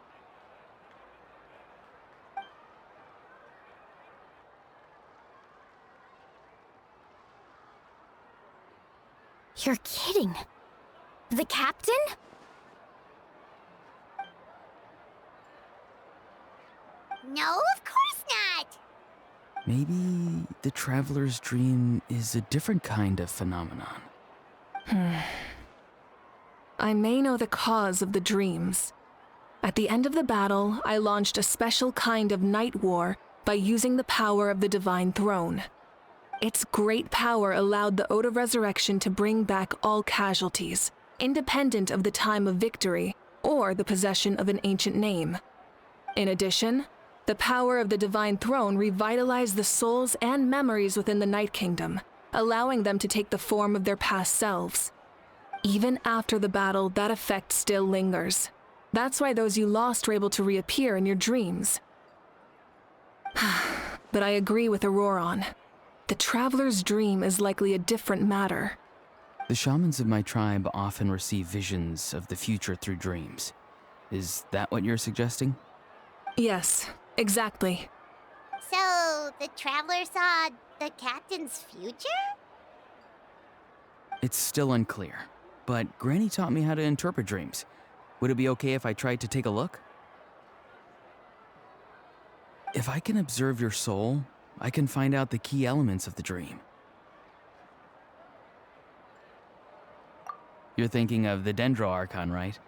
You're kidding. The captain? No, of course not! Maybe the traveler's dream is a different kind of phenomenon. I may know the cause of the dreams. At the end of the battle, I launched a special kind of night war by using the power of the Divine Throne. Its great power allowed the Ode of Resurrection to bring back all casualties, independent of the time of victory or the possession of an ancient name. In addition, the power of the Divine Throne revitalized the souls and memories within the Night Kingdom, allowing them to take the form of their past selves. Even after the battle, that effect still lingers. That's why those you lost were able to reappear in your dreams. But I agree with Auroron. The Traveler's dream is likely a different matter. The shamans of my tribe often receive visions of the future through dreams. Is that what you're suggesting? Yes, exactly. So, the Traveler saw the captain's future? It's still unclear, but Granny taught me how to interpret dreams. Would it be okay if I tried to take a look? If I can observe your soul, I can find out the key elements of the dream. You're thinking of the Dendro Archon, right?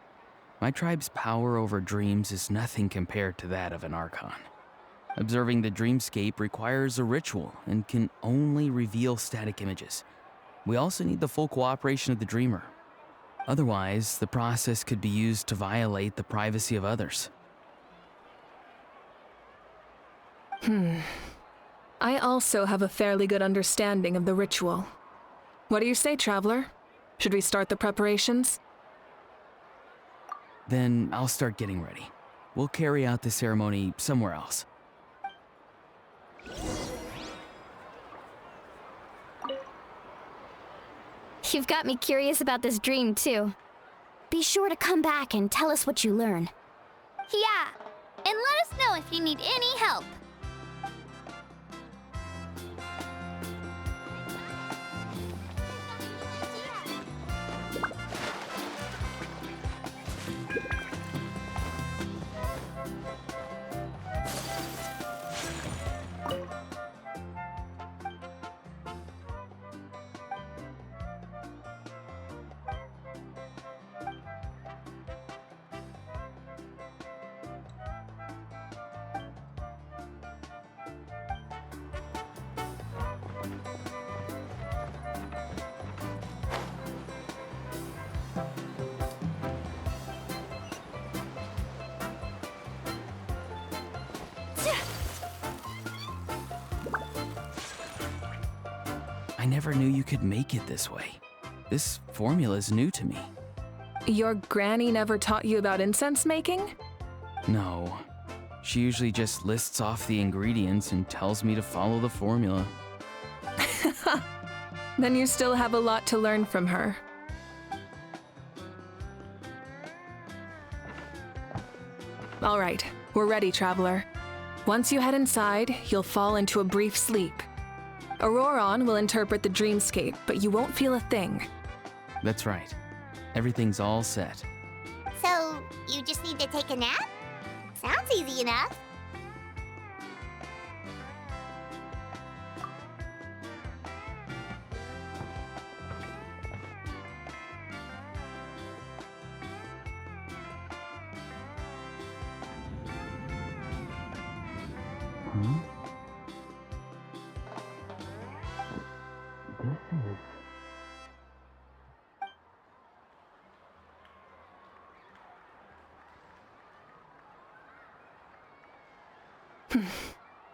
My tribe's power over dreams is nothing compared to that of an Archon. Observing the dreamscape requires a ritual and can only reveal static images. We also need the full cooperation of the dreamer. Otherwise, the process could be used to violate the privacy of others. I also have a fairly good understanding of the ritual. What do you say, Traveler? Should we start the preparations? Then I'll start getting ready. We'll carry out the ceremony somewhere else. You've got me curious about this dream, too. Be sure to come back and tell us what you learn. Yeah, and let us know if you need any help. I never knew you could make it this way. This formula is new to me. Your granny never taught you about incense making? No. She usually just lists off the ingredients and tells me to follow the formula. Then you still have a lot to learn from her. All right, we're ready, Traveler. Once you head inside, you'll fall into a brief sleep. Auroron will interpret the dreamscape, but you won't feel a thing. That's right. Everything's all set. So, you just need to take a nap? Sounds easy enough.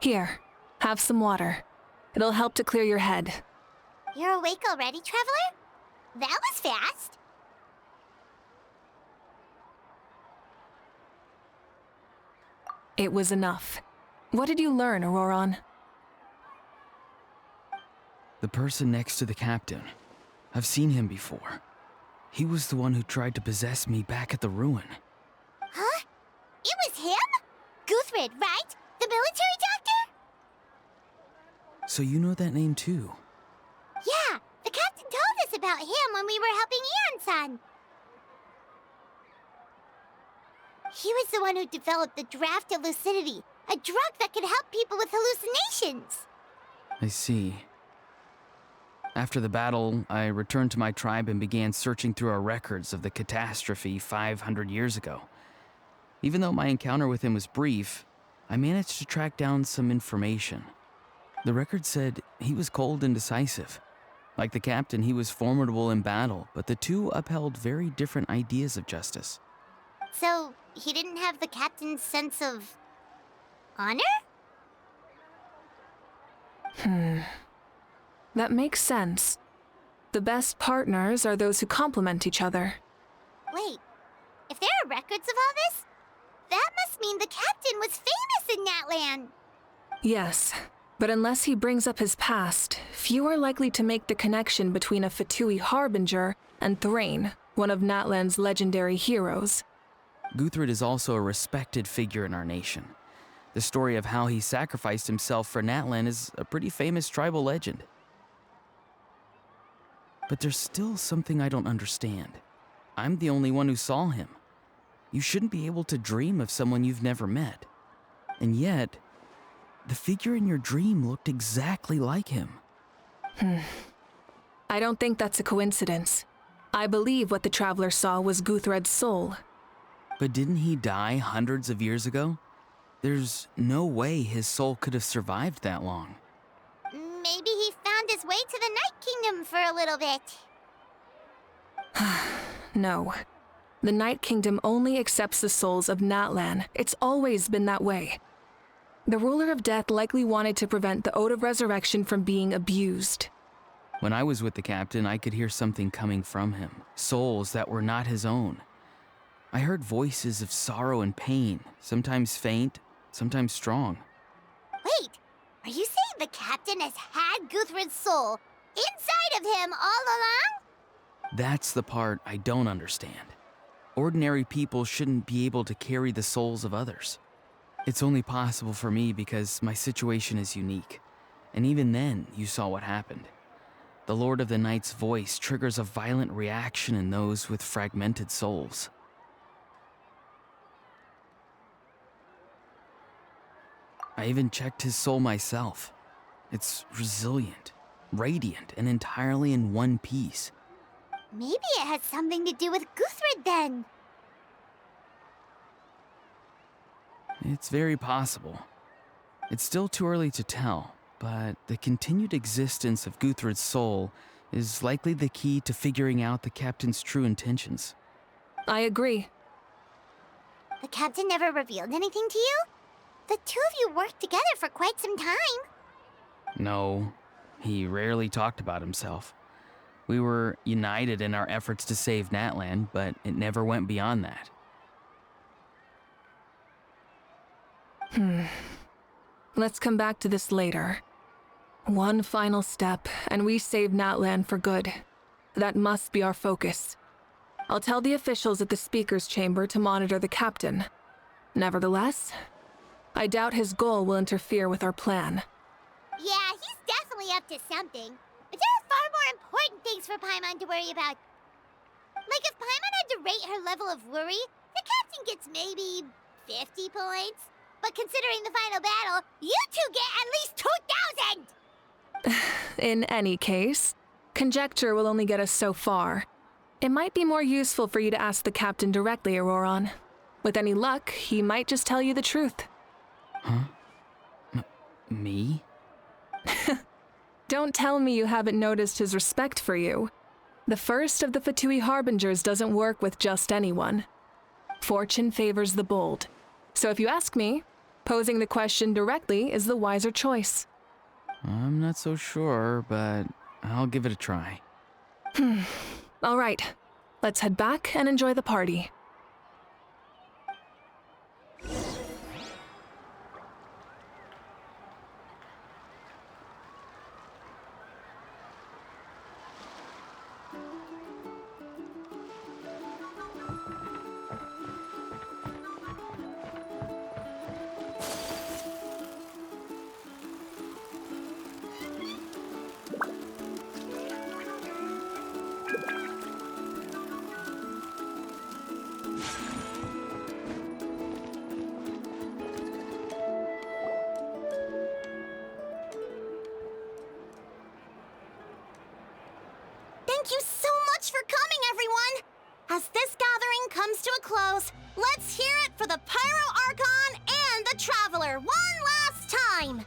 Here, have some water. It'll help to clear your head. You're awake already, Traveler? That was fast. It was enough. What did you learn, Auroron? The person next to the captain. I've seen him before. He was the one who tried to possess me back at the ruin. Huh? It was him? Guthrid, right? The military doctor? So you know that name too? Yeah, the captain told us about him when we were helping Eon-san. He was the one who developed the draft of lucidity, a drug that could help people with hallucinations. I see. After the battle, I returned to my tribe and began searching through our records of the catastrophe 500 years ago. Even though my encounter with him was brief, I managed to track down some information. The record said he was cold and decisive. Like the captain, he was formidable in battle, but the two upheld very different ideas of justice. So, he didn't have the captain's sense of honor? That makes sense. The best partners are those who complement each other. Wait, if there are records of all this, that must mean the captain was famous in Natlan. Yes, but unless he brings up his past, few are likely to make the connection between a Fatui harbinger and Thrain, one of Natlan's legendary heroes. Guthrid is also a respected figure in our nation. The story of how he sacrificed himself for Natlan is a pretty famous tribal legend. But there's still something I don't understand. I'm the only one who saw him. You shouldn't be able to dream of someone you've never met. And yet, the figure in your dream looked exactly like him. I don't think that's a coincidence. I believe what the Traveler saw was Guthred's soul. But didn't he die hundreds of years ago? There's no way his soul could have survived that long. Maybe he found his way to the Night Kingdom for a little bit. No. The Night Kingdom only accepts the souls of Natlan. It's always been that way. The Ruler of Death likely wanted to prevent the Ode of Resurrection from being abused. When I was with the captain, I could hear something coming from him, souls that were not his own. I heard voices of sorrow and pain, sometimes faint, sometimes strong. Wait, are you saying the captain has had Guthrid's soul inside of him all along? That's the part I don't understand. Ordinary people shouldn't be able to carry the souls of others. It's only possible for me because my situation is unique. And even then, you saw what happened. The Lord of the Night's voice triggers a violent reaction in those with fragmented souls. I even checked his soul myself. It's resilient, radiant, and entirely in one piece. Maybe it has something to do with Guthrid then. It's very possible. It's still too early to tell, but the continued existence of Guthrid's soul is likely the key to figuring out the captain's true intentions. I agree. The captain never revealed anything to you? The two of you worked together for quite some time. No, He rarely talked about himself. We were united in our efforts to save Natlan, but it never went beyond that. Let's come back to this later. One final step, and we save Natlan for good. That must be our focus. I'll tell the officials at the Speaker's Chamber to monitor the captain. Nevertheless, I doubt his goal will interfere with our plan. Yeah, he's definitely up to something. But there are far more important things for Paimon to worry about. Like if Paimon had to rate her level of worry, the captain gets maybe 50 points. But considering the final battle, you two get at least 2,000! In any case, conjecture will only get us so far. It might be more useful for you to ask the captain directly, Auroron. With any luck, he might just tell you the truth. Huh? Me? Don't tell me you haven't noticed his respect for you. The first of the Fatui Harbingers doesn't work with just anyone. Fortune favors the bold. So if you ask me, posing the question directly is the wiser choice. I'm not so sure, but I'll give it a try. All right, let's head back and enjoy the party. Thank you so much for coming, everyone! As this gathering comes to a close, let's hear it for the Pyro Archon and the Traveler one last time!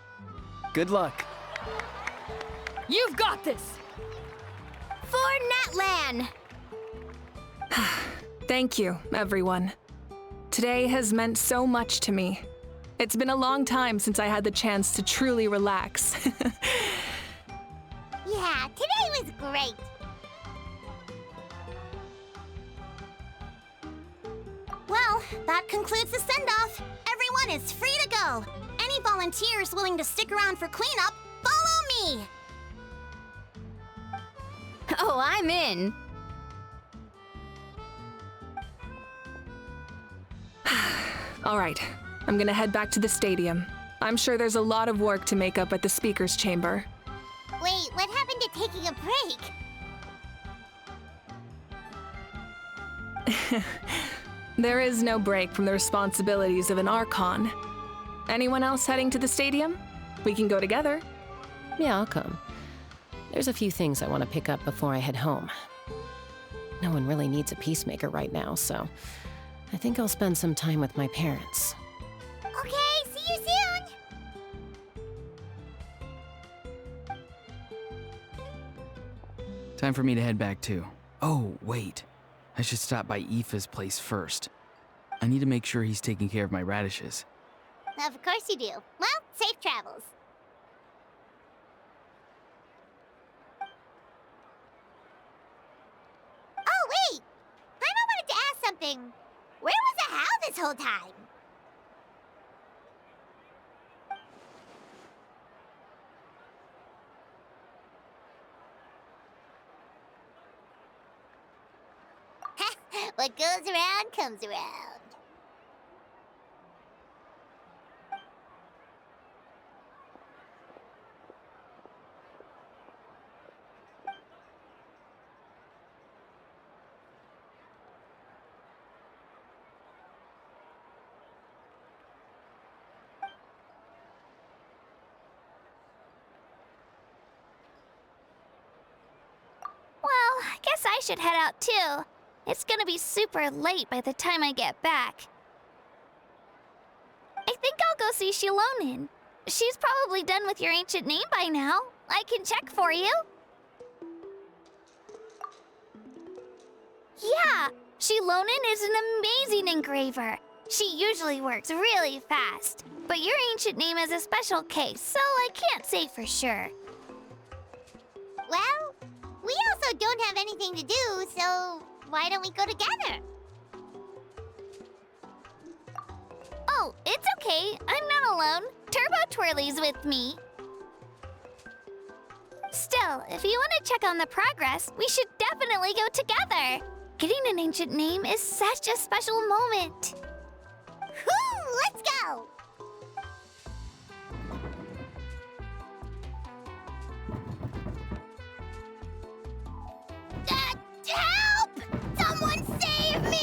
Good luck. You've got this! For Natlan! Thank you, everyone. Today has meant so much to me. It's been a long time since I had the chance to truly relax. Yeah, today was great! Well, that concludes the send-off. Everyone is free to go. Any volunteers willing to stick around for cleanup, follow me! Oh, I'm in. All right, I'm gonna head back to the stadium. I'm sure there's a lot of work to make up at the Speaker's Chamber. Wait, what happened to taking a break? There is no break from the responsibilities of an Archon. Anyone else heading to the stadium? We can go together. Yeah, I'll come. There's a few things I want to pick up before I head home. No one really needs a peacemaker right now, so I think I'll spend some time with my parents. Okay, see you soon! Time for me to head back too. Oh, wait. I should stop by Aoife's place first. I need to make sure he's taking care of my radishes. Of course you do. Well, safe travels. Oh, wait! Paimon wanted to ask something. Where was the How this whole time? What goes around comes around. Well, I guess I should head out too. It's gonna be super late by the time I get back. I think I'll go see Shilonin. She's probably done with your ancient name by now. I can check for you. Yeah, Shilonin is an amazing engraver. She usually works really fast. But your ancient name is a special case, so I can't say for sure. Well, we also don't have anything to do, so why don't we go together? Oh, it's okay. I'm not alone. Turbo Twirly's with me. Still, if you want to check on the progress, we should definitely go together. Getting an ancient name is such a special moment. Whoo! Let's go! Help! Someone save me!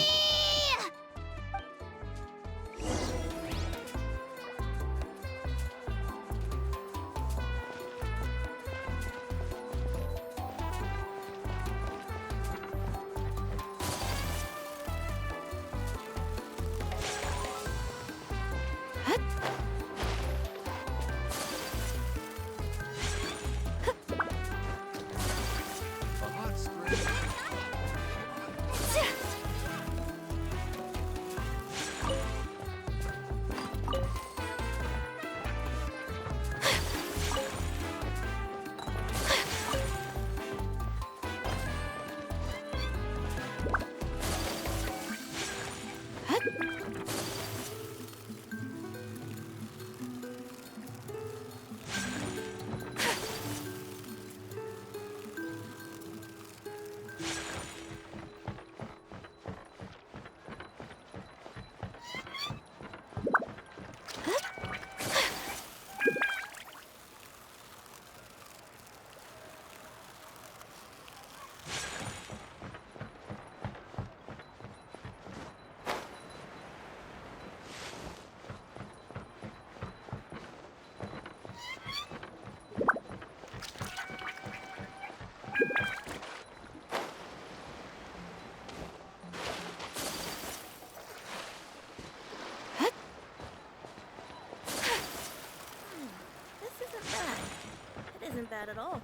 Isn't bad at all.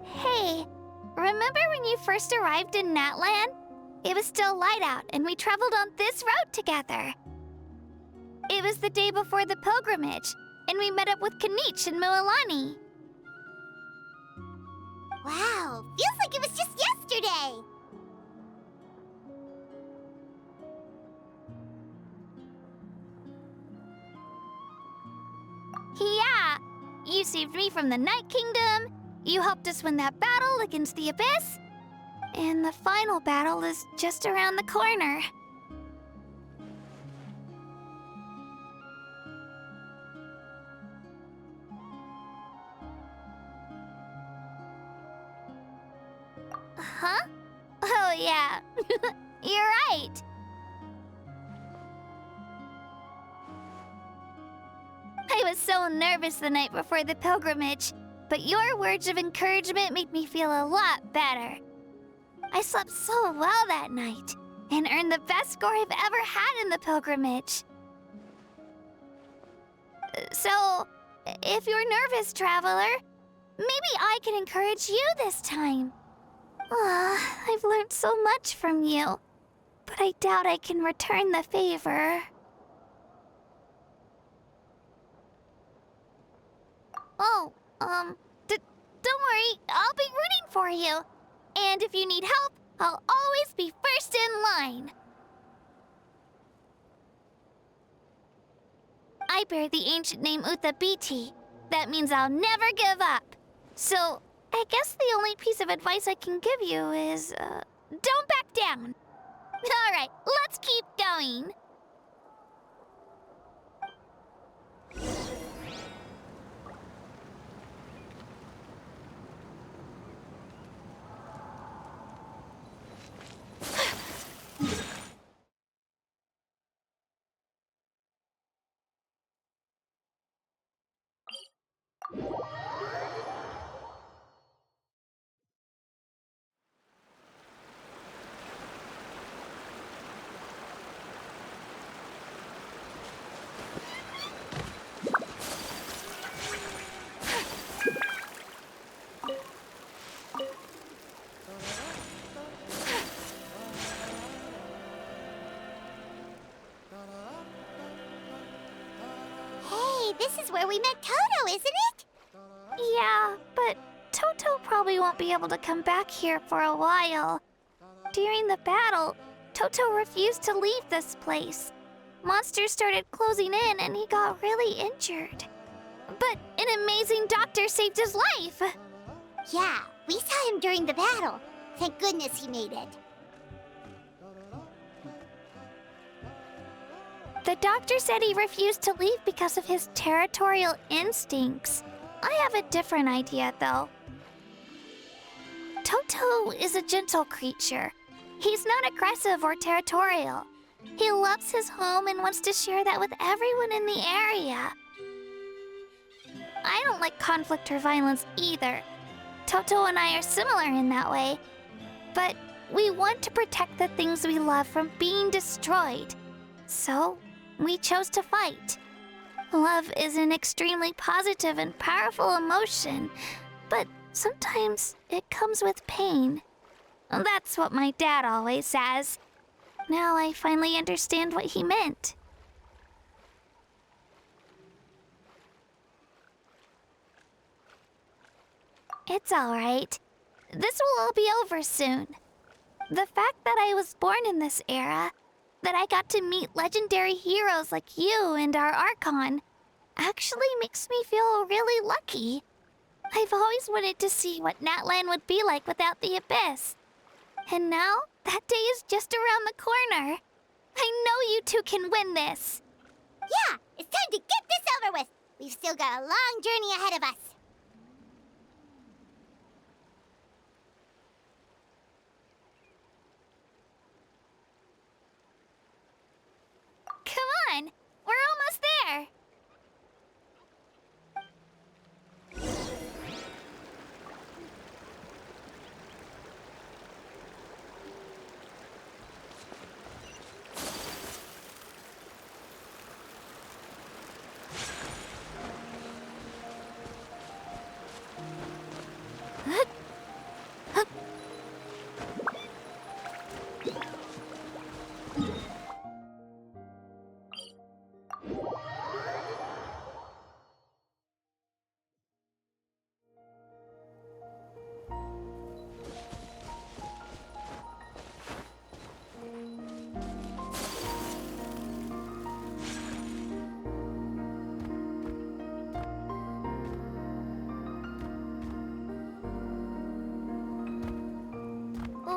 Hey, remember when you first arrived in Natlan? It was still light out, and we traveled on this road together. It was the day before the pilgrimage, and we met up with Kanich and Mualani. Wow, feels like it was just yesterday! Yeah, you saved me from the Night Kingdom, you helped us win that battle against the Abyss, and the final battle is just around the corner. Huh? Oh, yeah. You're right. I was so nervous the night before the pilgrimage, but your words of encouragement made me feel a lot better. I slept so well that night, and earned the best score I've ever had in the pilgrimage. So, if you're nervous, traveler, maybe I can encourage you this time. I've learned so much from you, but I doubt I can return the favor. Oh, don't worry, I'll be rooting for you. And if you need help, I'll always be first in line. I bear the ancient name Uthabiti. That means I'll never give up. So, I guess the only piece of advice I can give you is, don't back down. All right, let's keep going. this is where we met Toto, isn't it? Yeah, but Toto probably won't be able to come back here for a while. During the battle, Toto refused to leave this place. Monsters started closing in and he got really injured. But an amazing doctor saved his life! Yeah, we saw him during the battle. Thank goodness he made it. The doctor said he refused to leave because of his territorial instincts. I have a different idea, though. Toto is a gentle creature. He's not aggressive or territorial. He loves his home and wants to share that with everyone in the area. I don't like conflict or violence either. Toto and I are similar in that way. But we want to protect the things we love from being destroyed. So, we chose to fight. Love is an extremely positive and powerful emotion, but sometimes it comes with pain. That's what my dad always says. Now I finally understand what he meant. It's all right. This will all be over soon. The fact that I was born in this era, that I got to meet legendary heroes like you and our Archon, actually makes me feel really lucky. I've always wanted to see what Natlan would be like without the Abyss. And now, that day is just around the corner. I know you two can win this. Yeah, it's time to get this over with. We've still got a long journey ahead of us. Come on, we're almost there.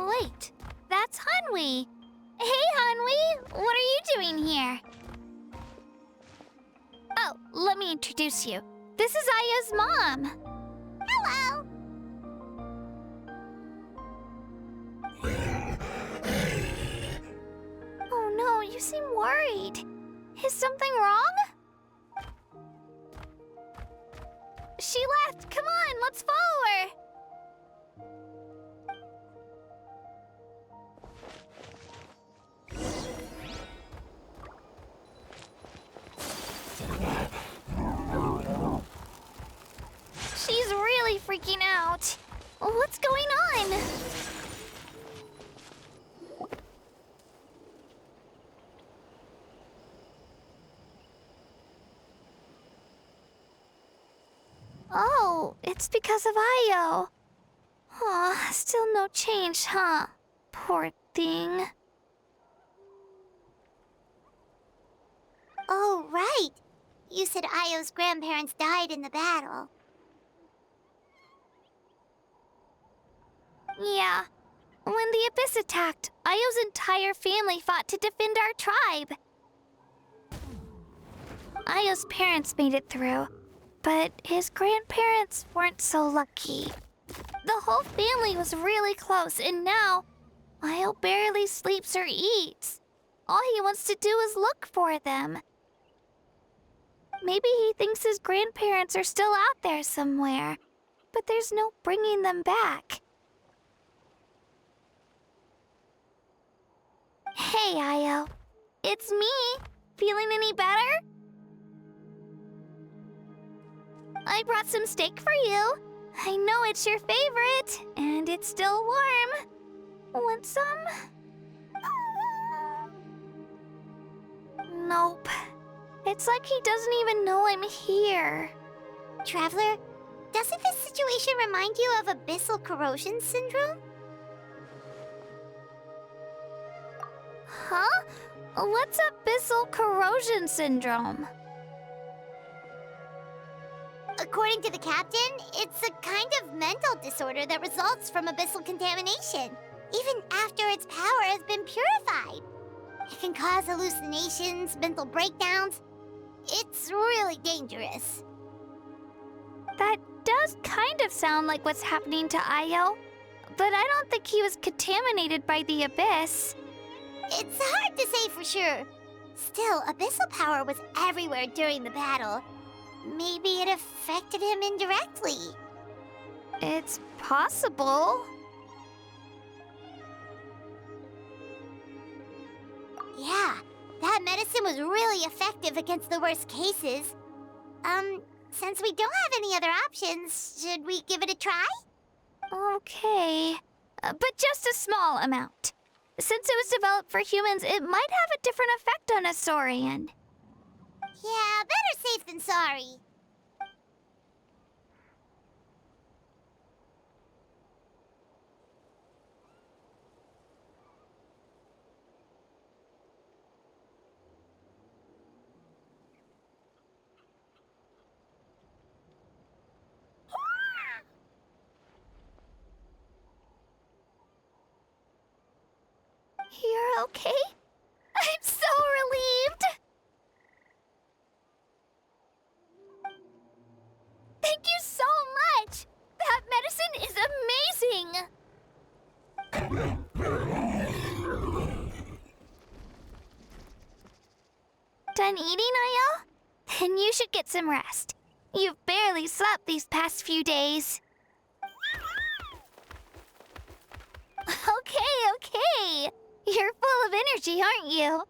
Wait, that's Hanwi. Hey, Hanwi, what are you doing here? Oh, let me introduce you. This is Aya's mom. Hello! Oh no, you seem worried. Is something wrong? She left. Come on, let's follow her. She's really freaking out. What's going on? Oh, it's because of Io. Aw, still no change, huh? Poor thing. Oh, right. You said Io's grandparents died in the battle. Yeah. When the Abyss attacked, Io's entire family fought to defend our tribe. Io's parents made it through, but his grandparents weren't so lucky. The whole family was really close, and now Io barely sleeps or eats. All he wants to do is look for them. Maybe he thinks his grandparents are still out there somewhere, but there's no bringing them back. Hey, Io. It's me. Feeling any better? I brought some steak for you. I know it's your favorite, and it's still warm. Want some? Nope. It's like he doesn't even know I'm here. Traveler, doesn't this situation remind you of abyssal corrosion syndrome? Huh? What's abyssal corrosion syndrome? According to the captain, it's a kind of mental disorder that results from abyssal contamination, even after its power has been purified. It can cause hallucinations, mental breakdowns. It's really dangerous. That does kind of sound like what's happening to Io, but I don't think he was contaminated by the abyss. It's hard to say for sure. Still, abyssal power was everywhere during the battle. Maybe it affected him indirectly. It's possible. Yeah, that medicine was really effective against the worst cases. Since we don't have any other options, should we give it a try? Okay, but just a small amount. Since it was developed for humans, it might have a different effect on a Saurian. Yeah, better safe than sorry. You're okay? I'm so relieved! Thank you so much! That medicine is amazing! Done eating, Io? Then you should get some rest. You've barely slept these past few days. Okay. You're full of energy, aren't you?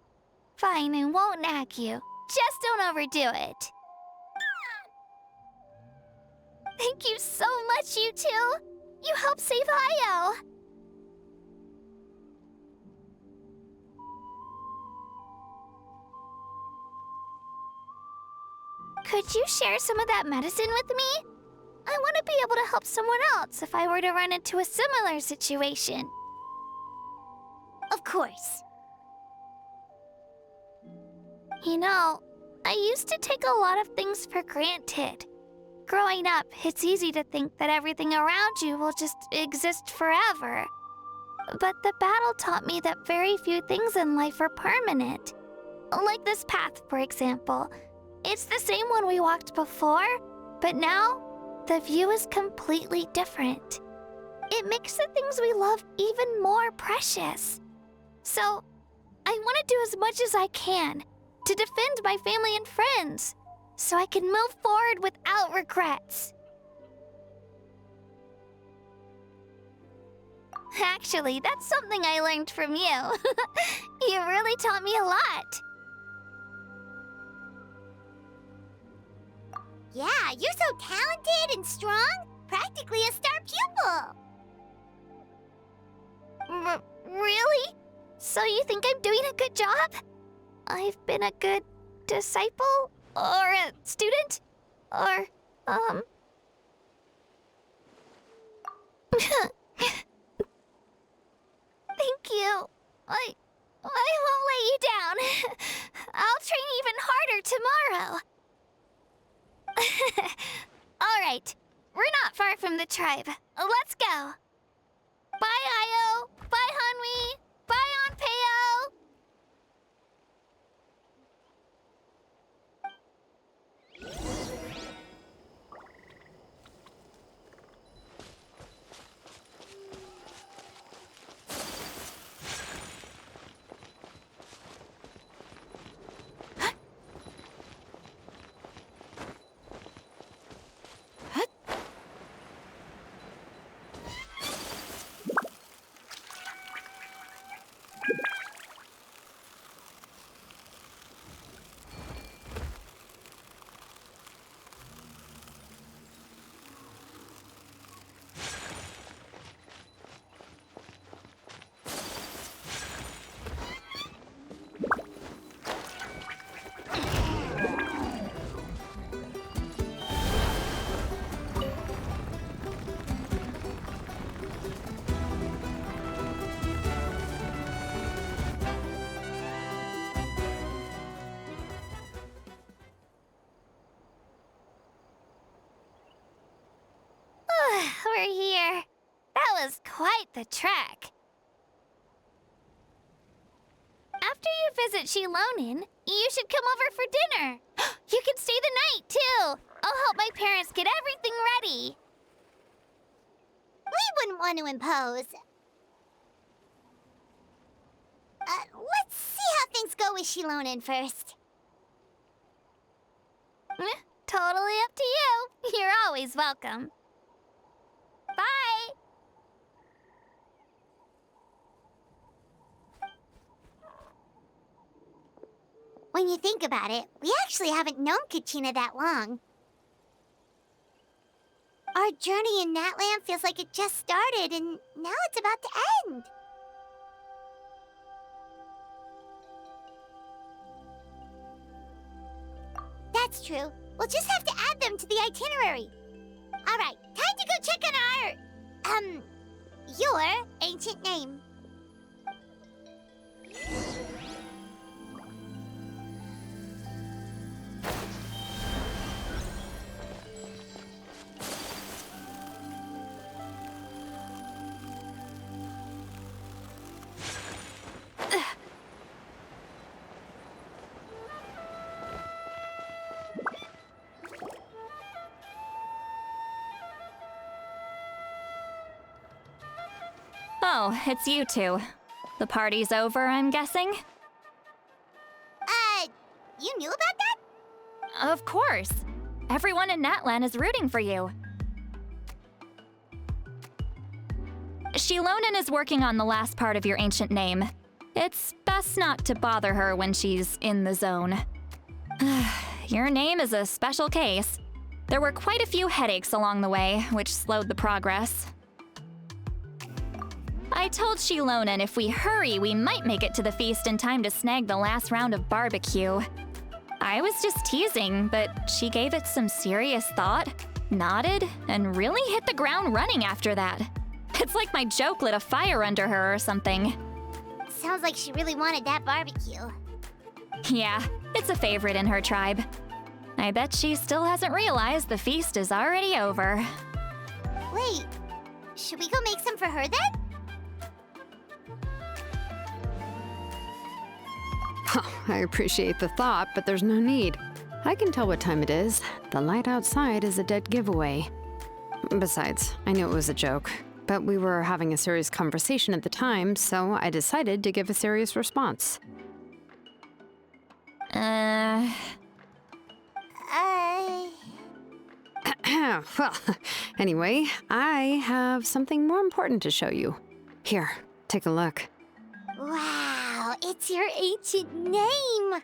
Fine, I won't nag you. Just don't overdo it. Thank you so much, you two. You helped save Io. Could you share some of that medicine with me? I want to be able to help someone else if I were to run into a similar situation. Of course. You know, I used to take a lot of things for granted. Growing up, it's easy to think that everything around you will just exist forever. But the battle taught me that very few things in life are permanent. Like this path, for example. It's the same one we walked before, but now the view is completely different. It makes the things we love even more precious. So, I want to do as much as I can to defend my family and friends, so I can move forward without regrets. Actually, that's something I learned from you. You really taught me a lot. Yeah, you're so talented and strong. Practically a star pupil. Really? So you think I'm doing a good job? I've been a good disciple? Or a student? Or, Thank you. I won't let you down. I'll train even harder tomorrow. All right. We're not far from the tribe. Let's go. Bye, Io. Bye, Hanwi. Bye, Onpeo. was quite the trek. After you visit Shilonin, you should come over for dinner. You can stay the night, too. I'll help my parents get everything ready. We wouldn't want to impose. Let's see how things go with Shilonin first. Totally up to you. You're always welcome. Bye! When you think about it, we actually haven't known Kachina that long. Our journey in Natland feels like it just started, and now it's about to end. That's true. We'll just have to add them to the itinerary. All right, time to go check on your ancient name. Oh, it's you two. The party's over, I'm guessing? You knew about that? Of course. Everyone in Natlan is rooting for you. Shilonin is working on the last part of your ancient name. It's best not to bother her when she's in the zone. Your name is a special case. There were quite a few headaches along the way, which slowed the progress. I told Shilonin if we hurry, we might make it to the feast in time to snag the last round of barbecue. I was just teasing, but she gave it some serious thought, nodded, and really hit the ground running after that. It's like my joke lit a fire under her or something. Sounds like she really wanted that barbecue. Yeah, it's a favorite in her tribe. I bet she still hasn't realized the feast is already over. Wait, should we go make some for her then? I appreciate the thought, but there's no need. I can tell what time it is. The light outside is a dead giveaway. Besides, I knew it was a joke, but we were having a serious conversation at the time, so I decided to give a serious response. Well, anyway, I have something more important to show you. Here, take a look. wow, it's your ancient name!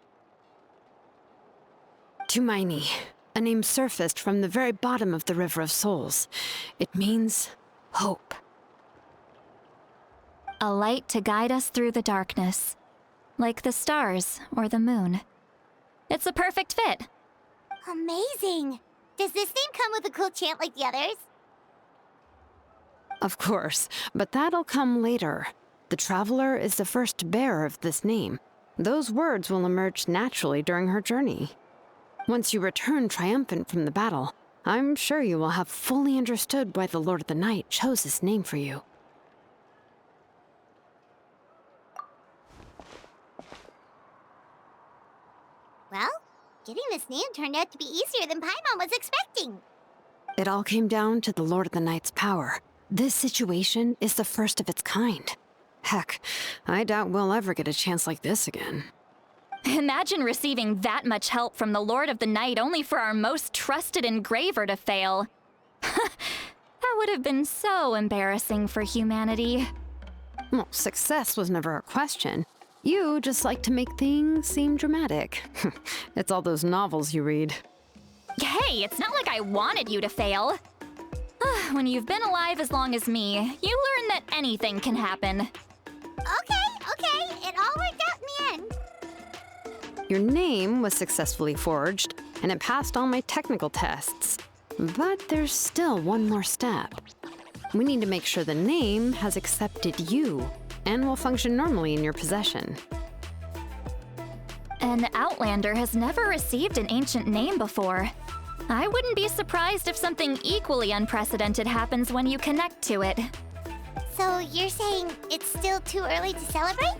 Tumaini, a name surfaced from the very bottom of the River of Souls. It means hope. A light to guide us through the darkness, like the stars or the moon. It's a perfect fit. Amazing! Does this name come with a cool chant like the others? Of course, but that'll come later. The Traveler is the first bearer of this name. Those words will emerge naturally during her journey. Once you return triumphant from the battle, I'm sure you will have fully understood why the Lord of the Night chose this name for you. Well, getting this name turned out to be easier than Paimon was expecting. It all came down to the Lord of the Night's power. This situation is the first of its kind. Heck, I doubt we'll ever get a chance like this again. Imagine receiving that much help from the Lord of the Night only for our most trusted engraver to fail. That would have been so embarrassing for humanity. Well, success was never a question. You just like to make things seem dramatic. It's all those novels you read. Hey, it's not like I wanted you to fail. When you've been alive as long as me, you learn that anything can happen. Okay, it all worked out in the end. Your name was successfully forged, and it passed all my technical tests. But there's still one more step. We need to make sure the name has accepted you, and will function normally in your possession. An Outlander has never received an ancient name before. I wouldn't be surprised if something equally unprecedented happens when you connect to it. So you're saying it's still too early to celebrate?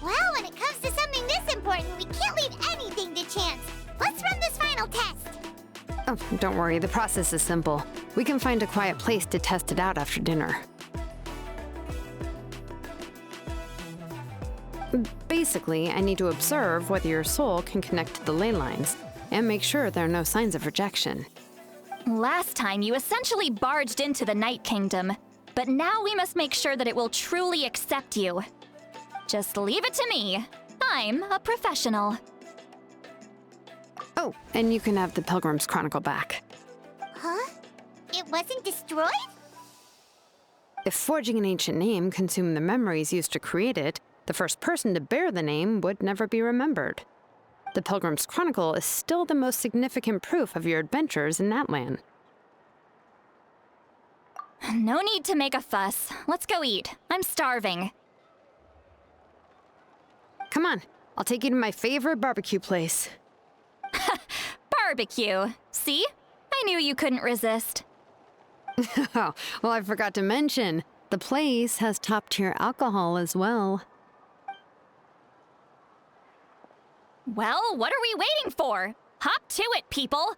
Well, when it comes to something this important, we can't leave anything to chance. Let's run this final test. Oh, don't worry, the process is simple. We can find a quiet place to test it out after dinner. Basically, I need to observe whether your soul can connect to the ley lines, and make sure there are no signs of rejection. Last time, you essentially barged into the Night Kingdom, but now we must make sure that it will truly accept you. Just leave it to me. I'm a professional. Oh, and you can have the Pilgrim's Chronicle back. Huh? It wasn't destroyed? If forging an ancient name consumed the memories used to create it, the first person to bear the name would never be remembered. The Pilgrim's Chronicle is still the most significant proof of your adventures in that land. No need to make a fuss. Let's go eat. I'm starving. Come on, I'll take you to my favorite barbecue place. Barbecue. See? I knew you couldn't resist. Oh, well, I forgot to mention, the place has top-tier alcohol as well. Well, what are we waiting for? Hop to it, people!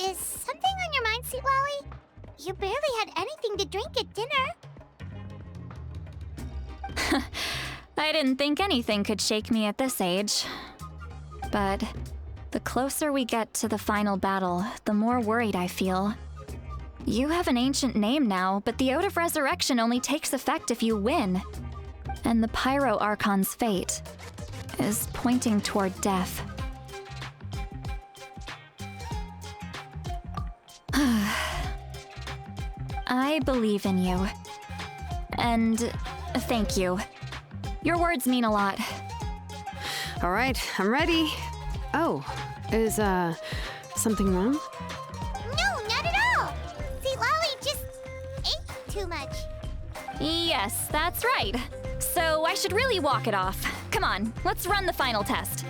Is something on your mind, Sweet Lolly? You barely had anything to drink at dinner. I didn't think anything could shake me at this age. But the closer we get to the final battle, the more worried I feel. You have an ancient name now, but the Oath of Resurrection only takes effect if you win. And the Pyro Archon's fate is pointing toward death. I believe in you. And thank you. Your words mean a lot. All right, I'm ready. Oh, is, something wrong? No, not at all! Sweet Lolly just ate too much. Yes, that's right. So I should really walk it off. Come on, let's run the final test.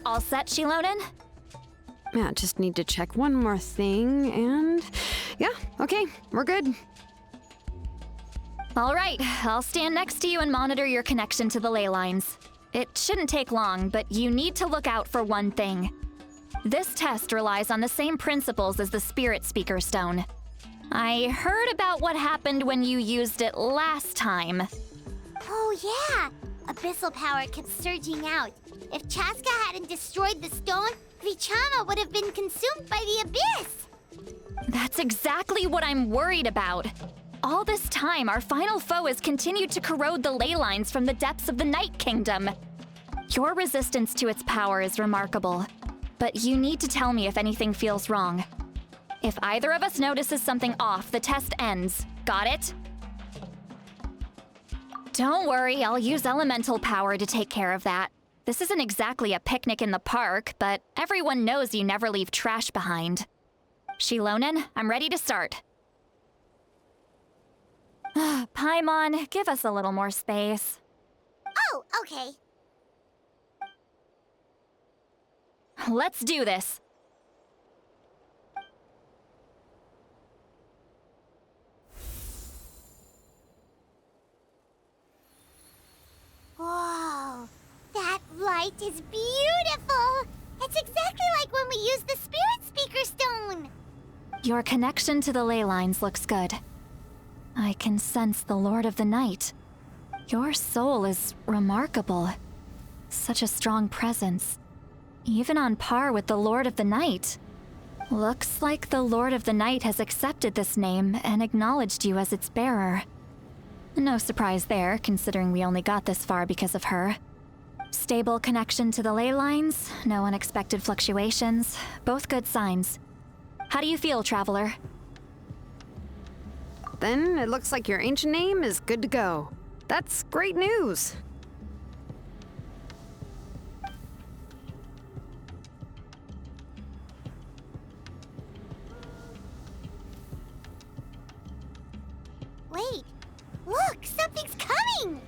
All set, Shilonen? Yeah, just need to check one more thing, and yeah, okay, we're good. All right, I'll stand next to you and monitor your connection to the ley lines. It shouldn't take long, but you need to look out for one thing. This test relies on the same principles as the Spirit Speaker Stone. I heard about what happened when you used it last time. Oh yeah! Abyssal power kept surging out. If Chaska hadn't destroyed the stone, Vichama would have been consumed by the abyss! That's exactly what I'm worried about. All this time, our final foe has continued to corrode the ley lines from the depths of the Night Kingdom. Your resistance to its power is remarkable, but you need to tell me if anything feels wrong. If either of us notices something off, the test ends. Got it? Don't worry, I'll use elemental power to take care of that. This isn't exactly a picnic in the park, but everyone knows you never leave trash behind. Shilonen, I'm ready to start. Paimon, give us a little more space. Oh, okay. Let's do this. Whoa, that light is beautiful! It's exactly like when we used the Spirit Speaker Stone! Your connection to the ley lines looks good. I can sense the Lord of the Night. Your soul is remarkable. Such a strong presence. Even on par with the Lord of the Night. Looks like the Lord of the Night has accepted this name and acknowledged you as its bearer. No surprise there, considering we only got this far because of her. Stable connection to the ley lines, no unexpected fluctuations, both good signs. How do you feel, Traveler? Then it looks like your ancient name is good to go. That's great news. Wait, look, something's coming!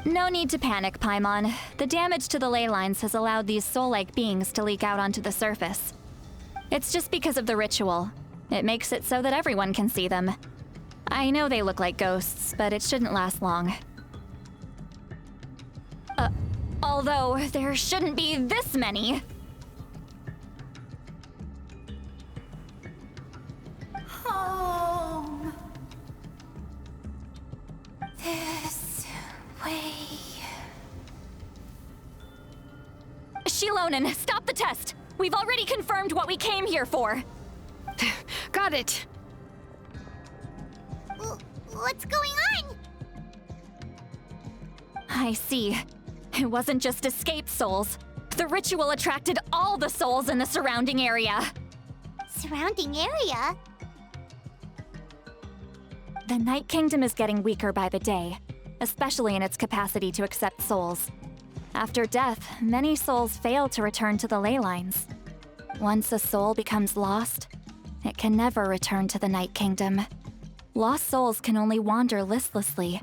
No need to panic, Paimon. The damage to the ley lines has allowed these soul-like beings to leak out onto the surface. It's just because of the ritual. It makes it so that everyone can see them. I know they look like ghosts, but it shouldn't last long. Although, there shouldn't be this many. Home. This way. Shilonen, stop the test! We've already confirmed what we came here for. Got it. What's going on? I see. It wasn't just escaped souls. The ritual attracted all the souls in the surrounding area. Surrounding area? The Night Kingdom is getting weaker by the day, especially in its capacity to accept souls. After death, many souls fail to return to the ley lines. Once a soul becomes lost, it can never return to the Night Kingdom. Lost souls can only wander listlessly,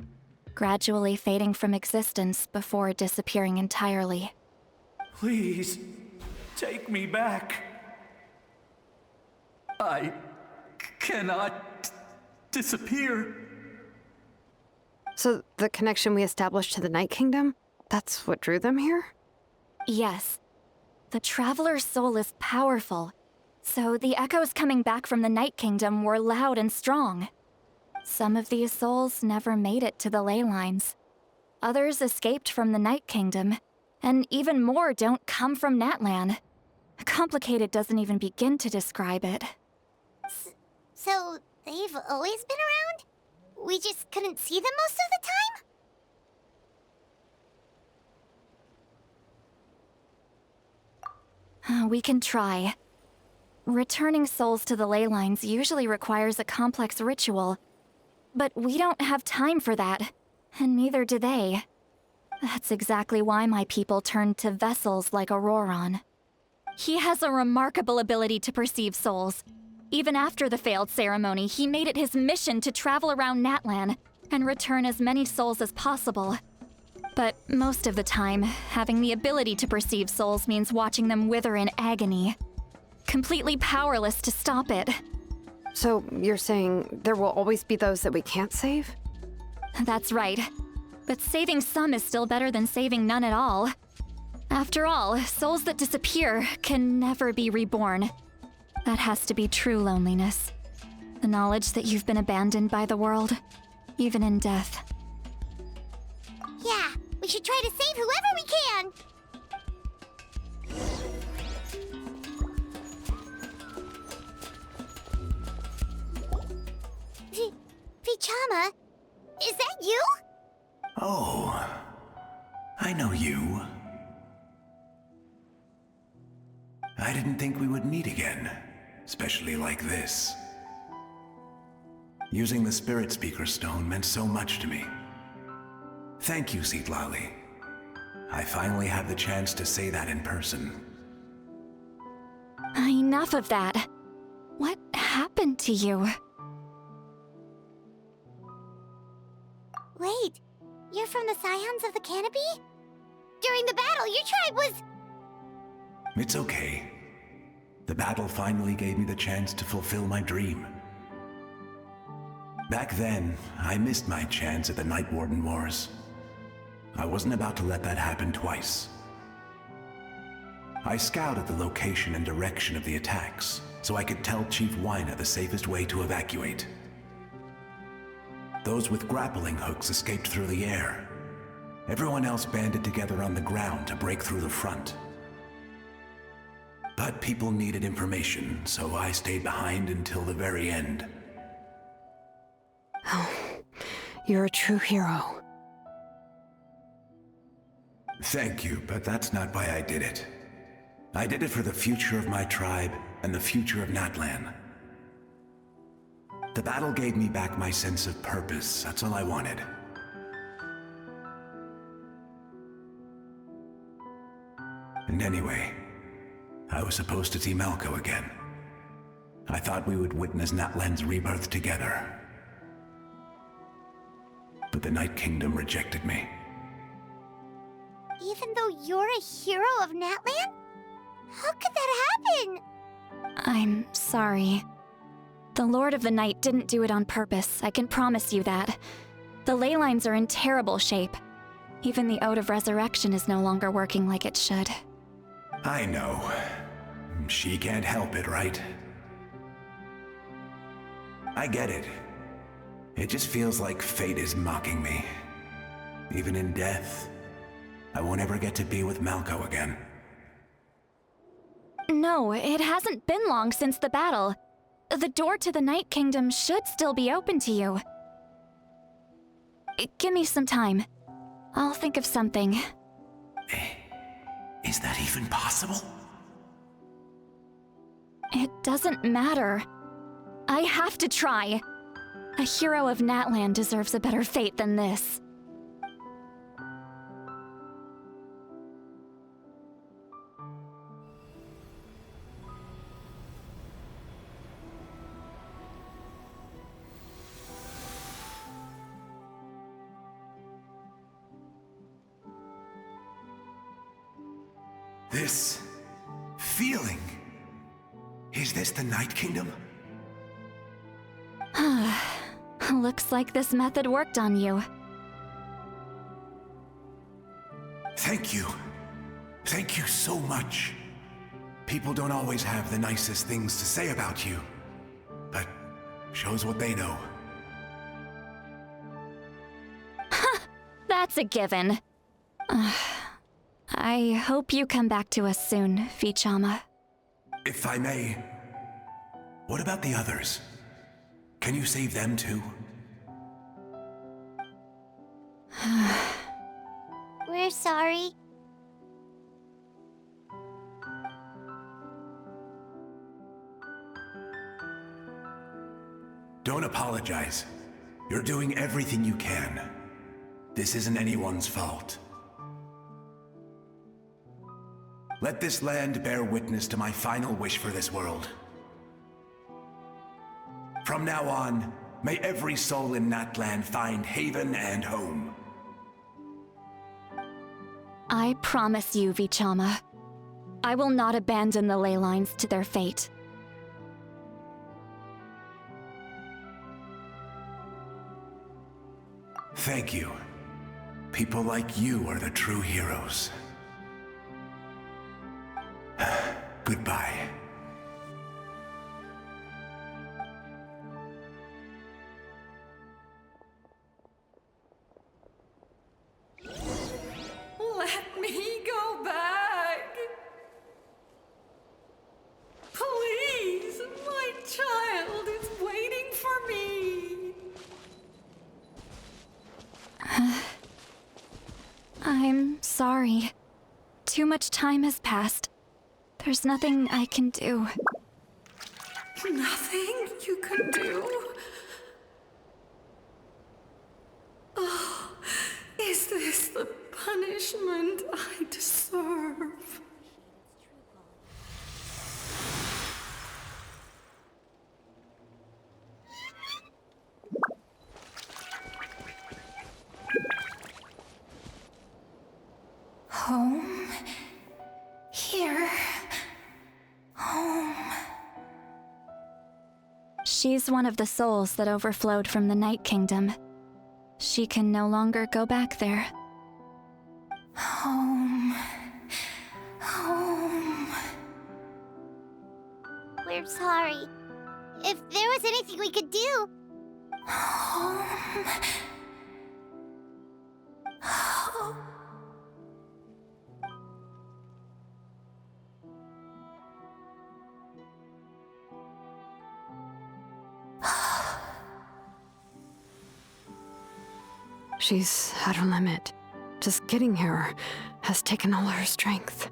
gradually fading from existence before disappearing entirely. Please, take me back. I cannot disappear. So the connection we established to the Night Kingdom, that's what drew them here? Yes. The Traveler's soul is powerful, so the echoes coming back from the Night Kingdom were loud and strong. Some of these souls never made it to the ley lines. Others escaped from the Night Kingdom, and even more don't come from Natlan. Complicated doesn't even begin to describe it. So, they've always been around? We just couldn't see them most of the time? We can try. Returning souls to the ley lines usually requires a complex ritual, but we don't have time for that, and neither do they. That's exactly why my people turned to vessels like Auroron. He has a remarkable ability to perceive souls. Even after the failed ceremony, he made it his mission to travel around Natlan and return as many souls as possible. But most of the time, having the ability to perceive souls means watching them wither in agony. Completely powerless to stop it. So you're saying there will always be those that we can't save? That's right. But saving some is still better than saving none at all. After all, souls that disappear can never be reborn. That has to be true loneliness. The knowledge that you've been abandoned by the world, even in death. Yeah, we should try to save whoever we can! Vichama, is that you? Oh, I know you. I didn't think we would meet again, especially like this. Using the Spirit Speaker Stone meant so much to me. Thank you, Citlali. I finally have the chance to say that in person. Enough of that. What happened to you? Wait, you're from the Scions of the Canopy? During the battle, your tribe was... It's okay. The battle finally gave me the chance to fulfill my dream. Back then, I missed my chance at the Night Warden Wars. I wasn't about to let that happen twice. I scouted the location and direction of the attacks, so I could tell Chief Wyna the safest way to evacuate. Those with grappling hooks escaped through the air. Everyone else banded together on the ground to break through the front. But people needed information, so I stayed behind until the very end. Oh, you're a true hero. Thank you, but that's not why I did it. I did it for the future of my tribe and the future of Natlan. The battle gave me back my sense of purpose. That's all I wanted. And anyway, I was supposed to see Malco again. I thought we would witness Natlan's rebirth together. But the Night Kingdom rejected me. Even though you're a hero of Natlan? How could that happen? I'm sorry. The Lord of the Night didn't do it on purpose, I can promise you that. The ley lines are in terrible shape. Even the Ode of Resurrection is no longer working like it should. I know. She can't help it, right? I get it. It just feels like fate is mocking me. Even in death, I won't ever get to be with Malco again. No, it hasn't been long since the battle. The door to the Night Kingdom should still be open to you. Give me some time. I'll think of something. Is that even possible? It doesn't matter. I have to try. A hero of Natlan deserves a better fate than this. This feeling. Is this the Night Kingdom? Looks like this method worked on you. Thank you. Thank you so much. People don't always have the nicest things to say about you, but shows what they know. That's a given. I hope you come back to us soon, Vichama. If I may, what about the others? Can you save them too? We're sorry. Don't apologize. You're doing everything you can. This isn't anyone's fault. Let this land bear witness to my final wish for this world. From now on, may every soul in Natlan find haven and home. I promise you, Vichama. I will not abandon the ley lines to their fate. Thank you. People like you are the true heroes. Goodbye. Let me go back. Please, my child is waiting for me. I'm sorry. Too much time has passed. There's nothing I can do. Nothing you can do? Oh, is this the punishment I deserve. Home. Here. Home. She's one of the souls that overflowed from the Night Kingdom. She can no longer go back there. Home. Home. We're sorry. If there was anything we could do... Home. Home. She's at her limit. Just getting here has taken all her strength.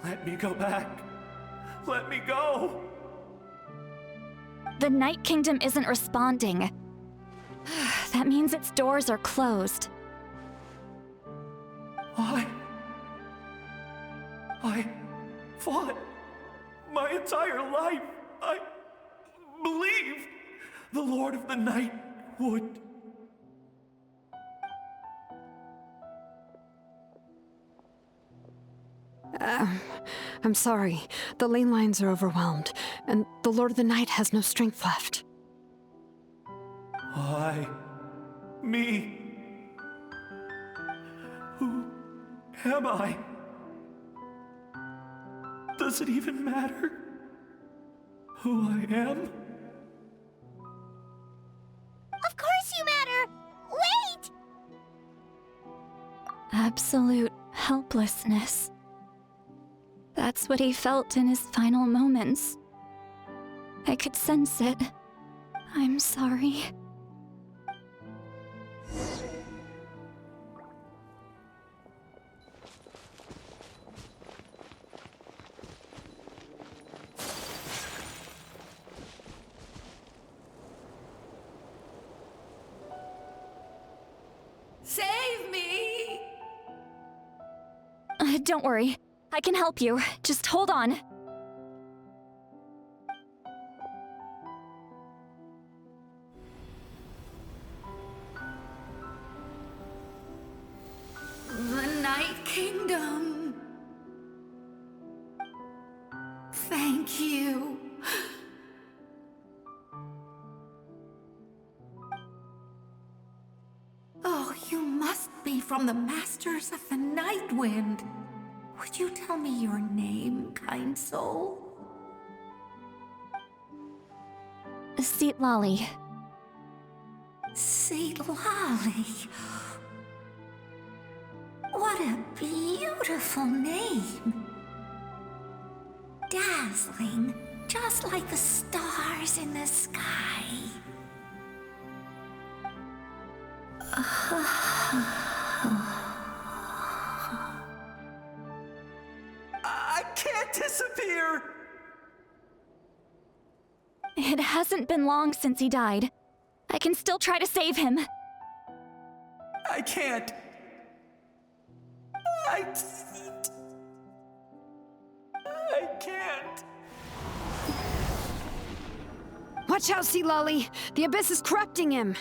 Let me go back. Let me go. The Night Kingdom isn't responding. That means its doors are closed. I fought my entire life. I believed the Lord of the Night would. I'm sorry. The lane lines are overwhelmed, and the Lord of the Night has no strength left. Why? Me? Who am I? Does it even matter who I am? Of course you matter! Wait! Absolute helplessness. That's what he felt in his final moments. I could sense it. I'm sorry. Save me! Don't worry. I can help you. Just hold on. The Night Kingdom. Thank you. Oh, you must be from the Masters of the Night Wind. Would you tell me your name, kind soul? Seat Lolly. Seat Lolly. What a beautiful name. Dazzling, just like the stars in the sky. I can't disappear! It hasn't been long since he died. I can still try to save him. I can't. I can't. Watch out, Sea Lolly! The Abyss is corrupting him!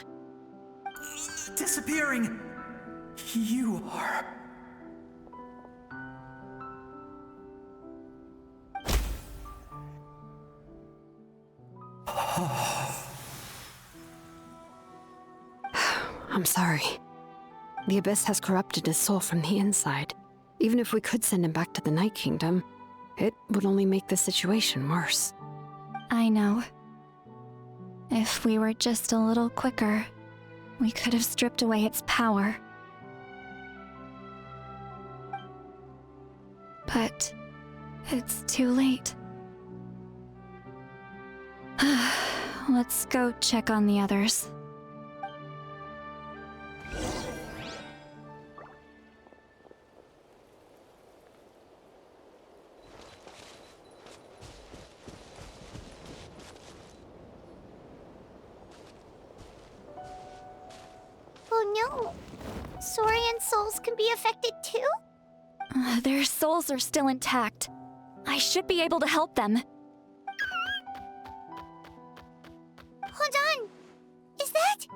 Disappearing. You are. I'm sorry. The Abyss has corrupted his soul from the inside. Even if we could send him back to the Night Kingdom, it would only make the situation worse. I know. If we were just a little quicker, we could have stripped away its power. But it's too late. Let's go check on the others. souls can be affected too? Their souls are still intact. I should be able to help them. Hold on! Is that...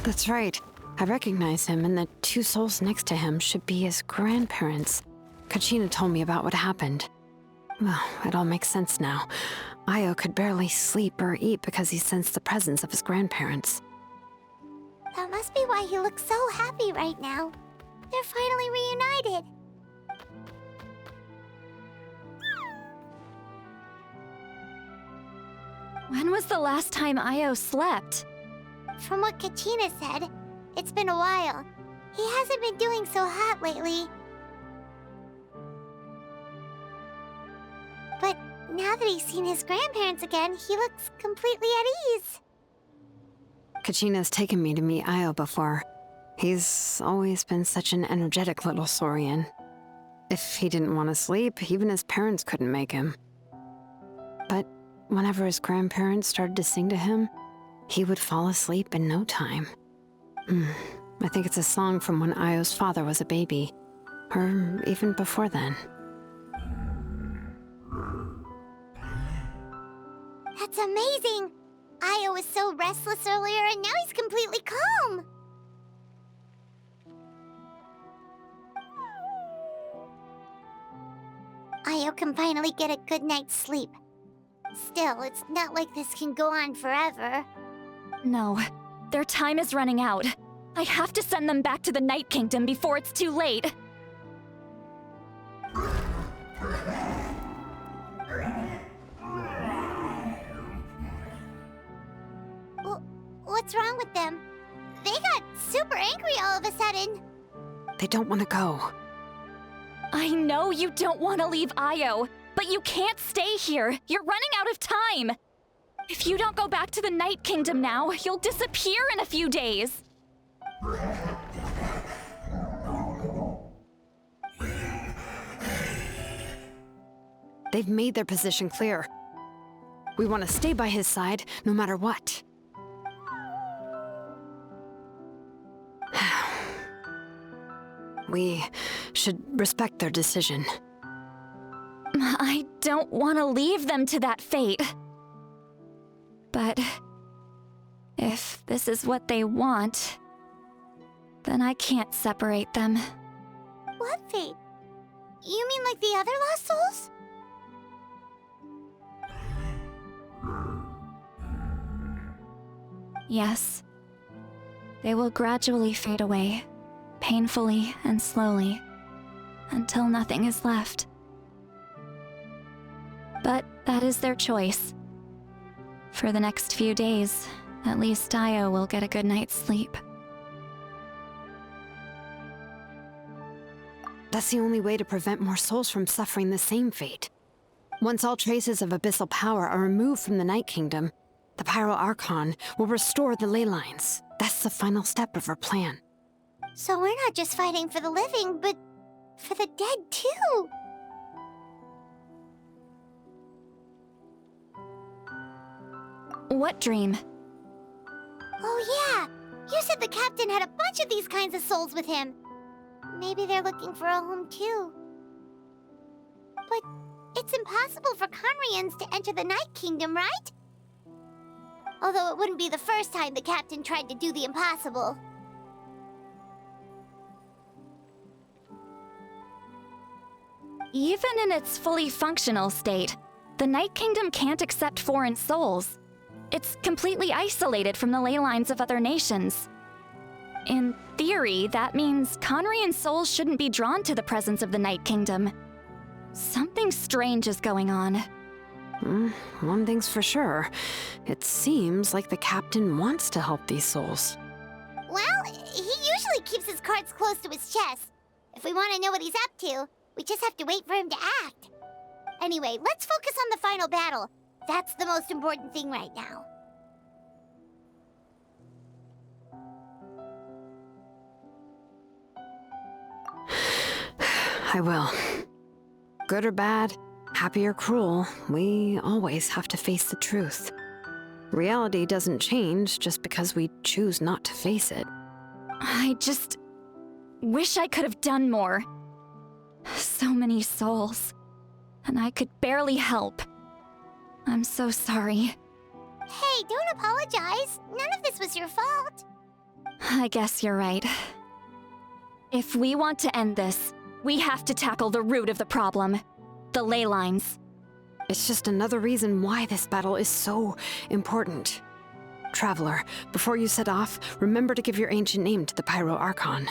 That's right. I recognize him, and the two souls next to him should be his grandparents. Kachina told me about what happened. Well, it all makes sense now. Io could barely sleep or eat because he sensed the presence of his grandparents. That must be why he looks so happy right now. They're finally reunited. When was the last time Io slept? From what Kachina said, it's been a while. He hasn't been doing so hot lately. But now that he's seen his grandparents again, he looks completely at ease. Kachina's taken me to meet Io before. He's always been such an energetic little Saurian. If he didn't want to sleep, even his parents couldn't make him. But whenever his grandparents started to sing to him, he would fall asleep in no time. I think it's a song from when Io's father was a baby, or even before then. That's amazing! Io was so restless earlier, and now he's completely calm! Io can finally get a good night's sleep. Still, it's not like this can go on forever. No, their time is running out. I have to send them back to the Night Kingdom before it's too late. What's wrong with them? They got super angry all of a sudden. They don't want to go. I know you don't want to leave Io, but you can't stay here. You're running out of time. If you don't go back to the Night Kingdom now, you'll disappear in a few days. They've made their position clear. We want to stay by his side, no matter what. We should respect their decision. I don't want to leave them to that fate. But if this is what they want, then I can't separate them. What fate? You mean like the other lost souls? Yes. They will gradually fade away, painfully and slowly, until nothing is left. But that is their choice. For the next few days, at least Io will get a good night's sleep. That's the only way to prevent more souls from suffering the same fate. Once all traces of abyssal power are removed from the Night Kingdom, the Pyro Archon will restore the ley lines. That's the final step of our plan. So we're not just fighting for the living, but for the dead too. What dream? Oh yeah! You said the captain had a bunch of these kinds of souls with him. Maybe they're looking for a home too. But it's impossible for Conrians to enter the Night Kingdom, right? Although it wouldn't be the first time the captain tried to do the impossible. Even in its fully functional state, the Night Kingdom can't accept foreign souls. It's completely isolated from the ley lines of other nations. In theory, that means Conrian souls shouldn't be drawn to the presence of the Night Kingdom. Something strange is going on. One thing's for sure. It seems like the captain wants to help these souls. Well, he usually keeps his cards close to his chest. If we want to know what he's up to, we just have to wait for him to act. Anyway, let's focus on the final battle. That's the most important thing right now. I will. Good or bad, Happy or cruel, we always have to face the truth. Reality doesn't change just because we choose not to face it. I just wish I could have done more. So many souls, and I could barely help. I'm so sorry. Hey, don't apologize. None of this was your fault. I guess you're right. If we want to end this, we have to tackle the root of the problem. The ley lines. It's just another reason why this battle is so important. Traveler, before you set off, remember to give your ancient name to the Pyro Archon.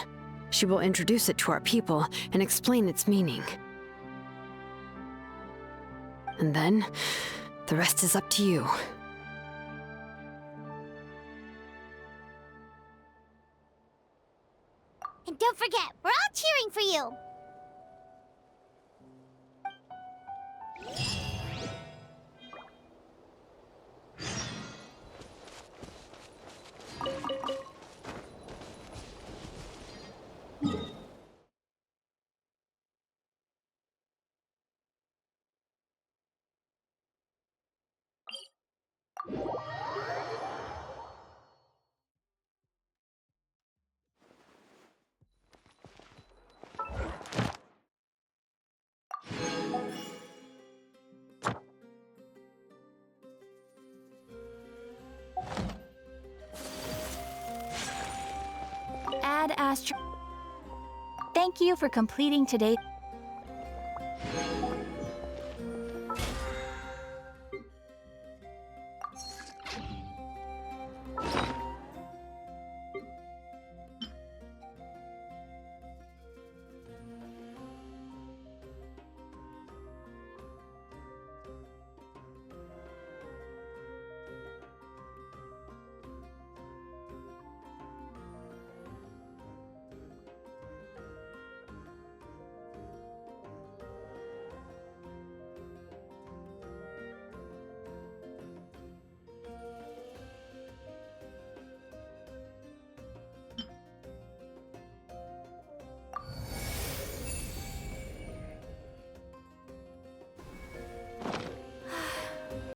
She will introduce it to our people and explain its meaning. And then, the rest is up to you. And don't forget, we're all cheering for you. Ad Astro. Thank you for completing today.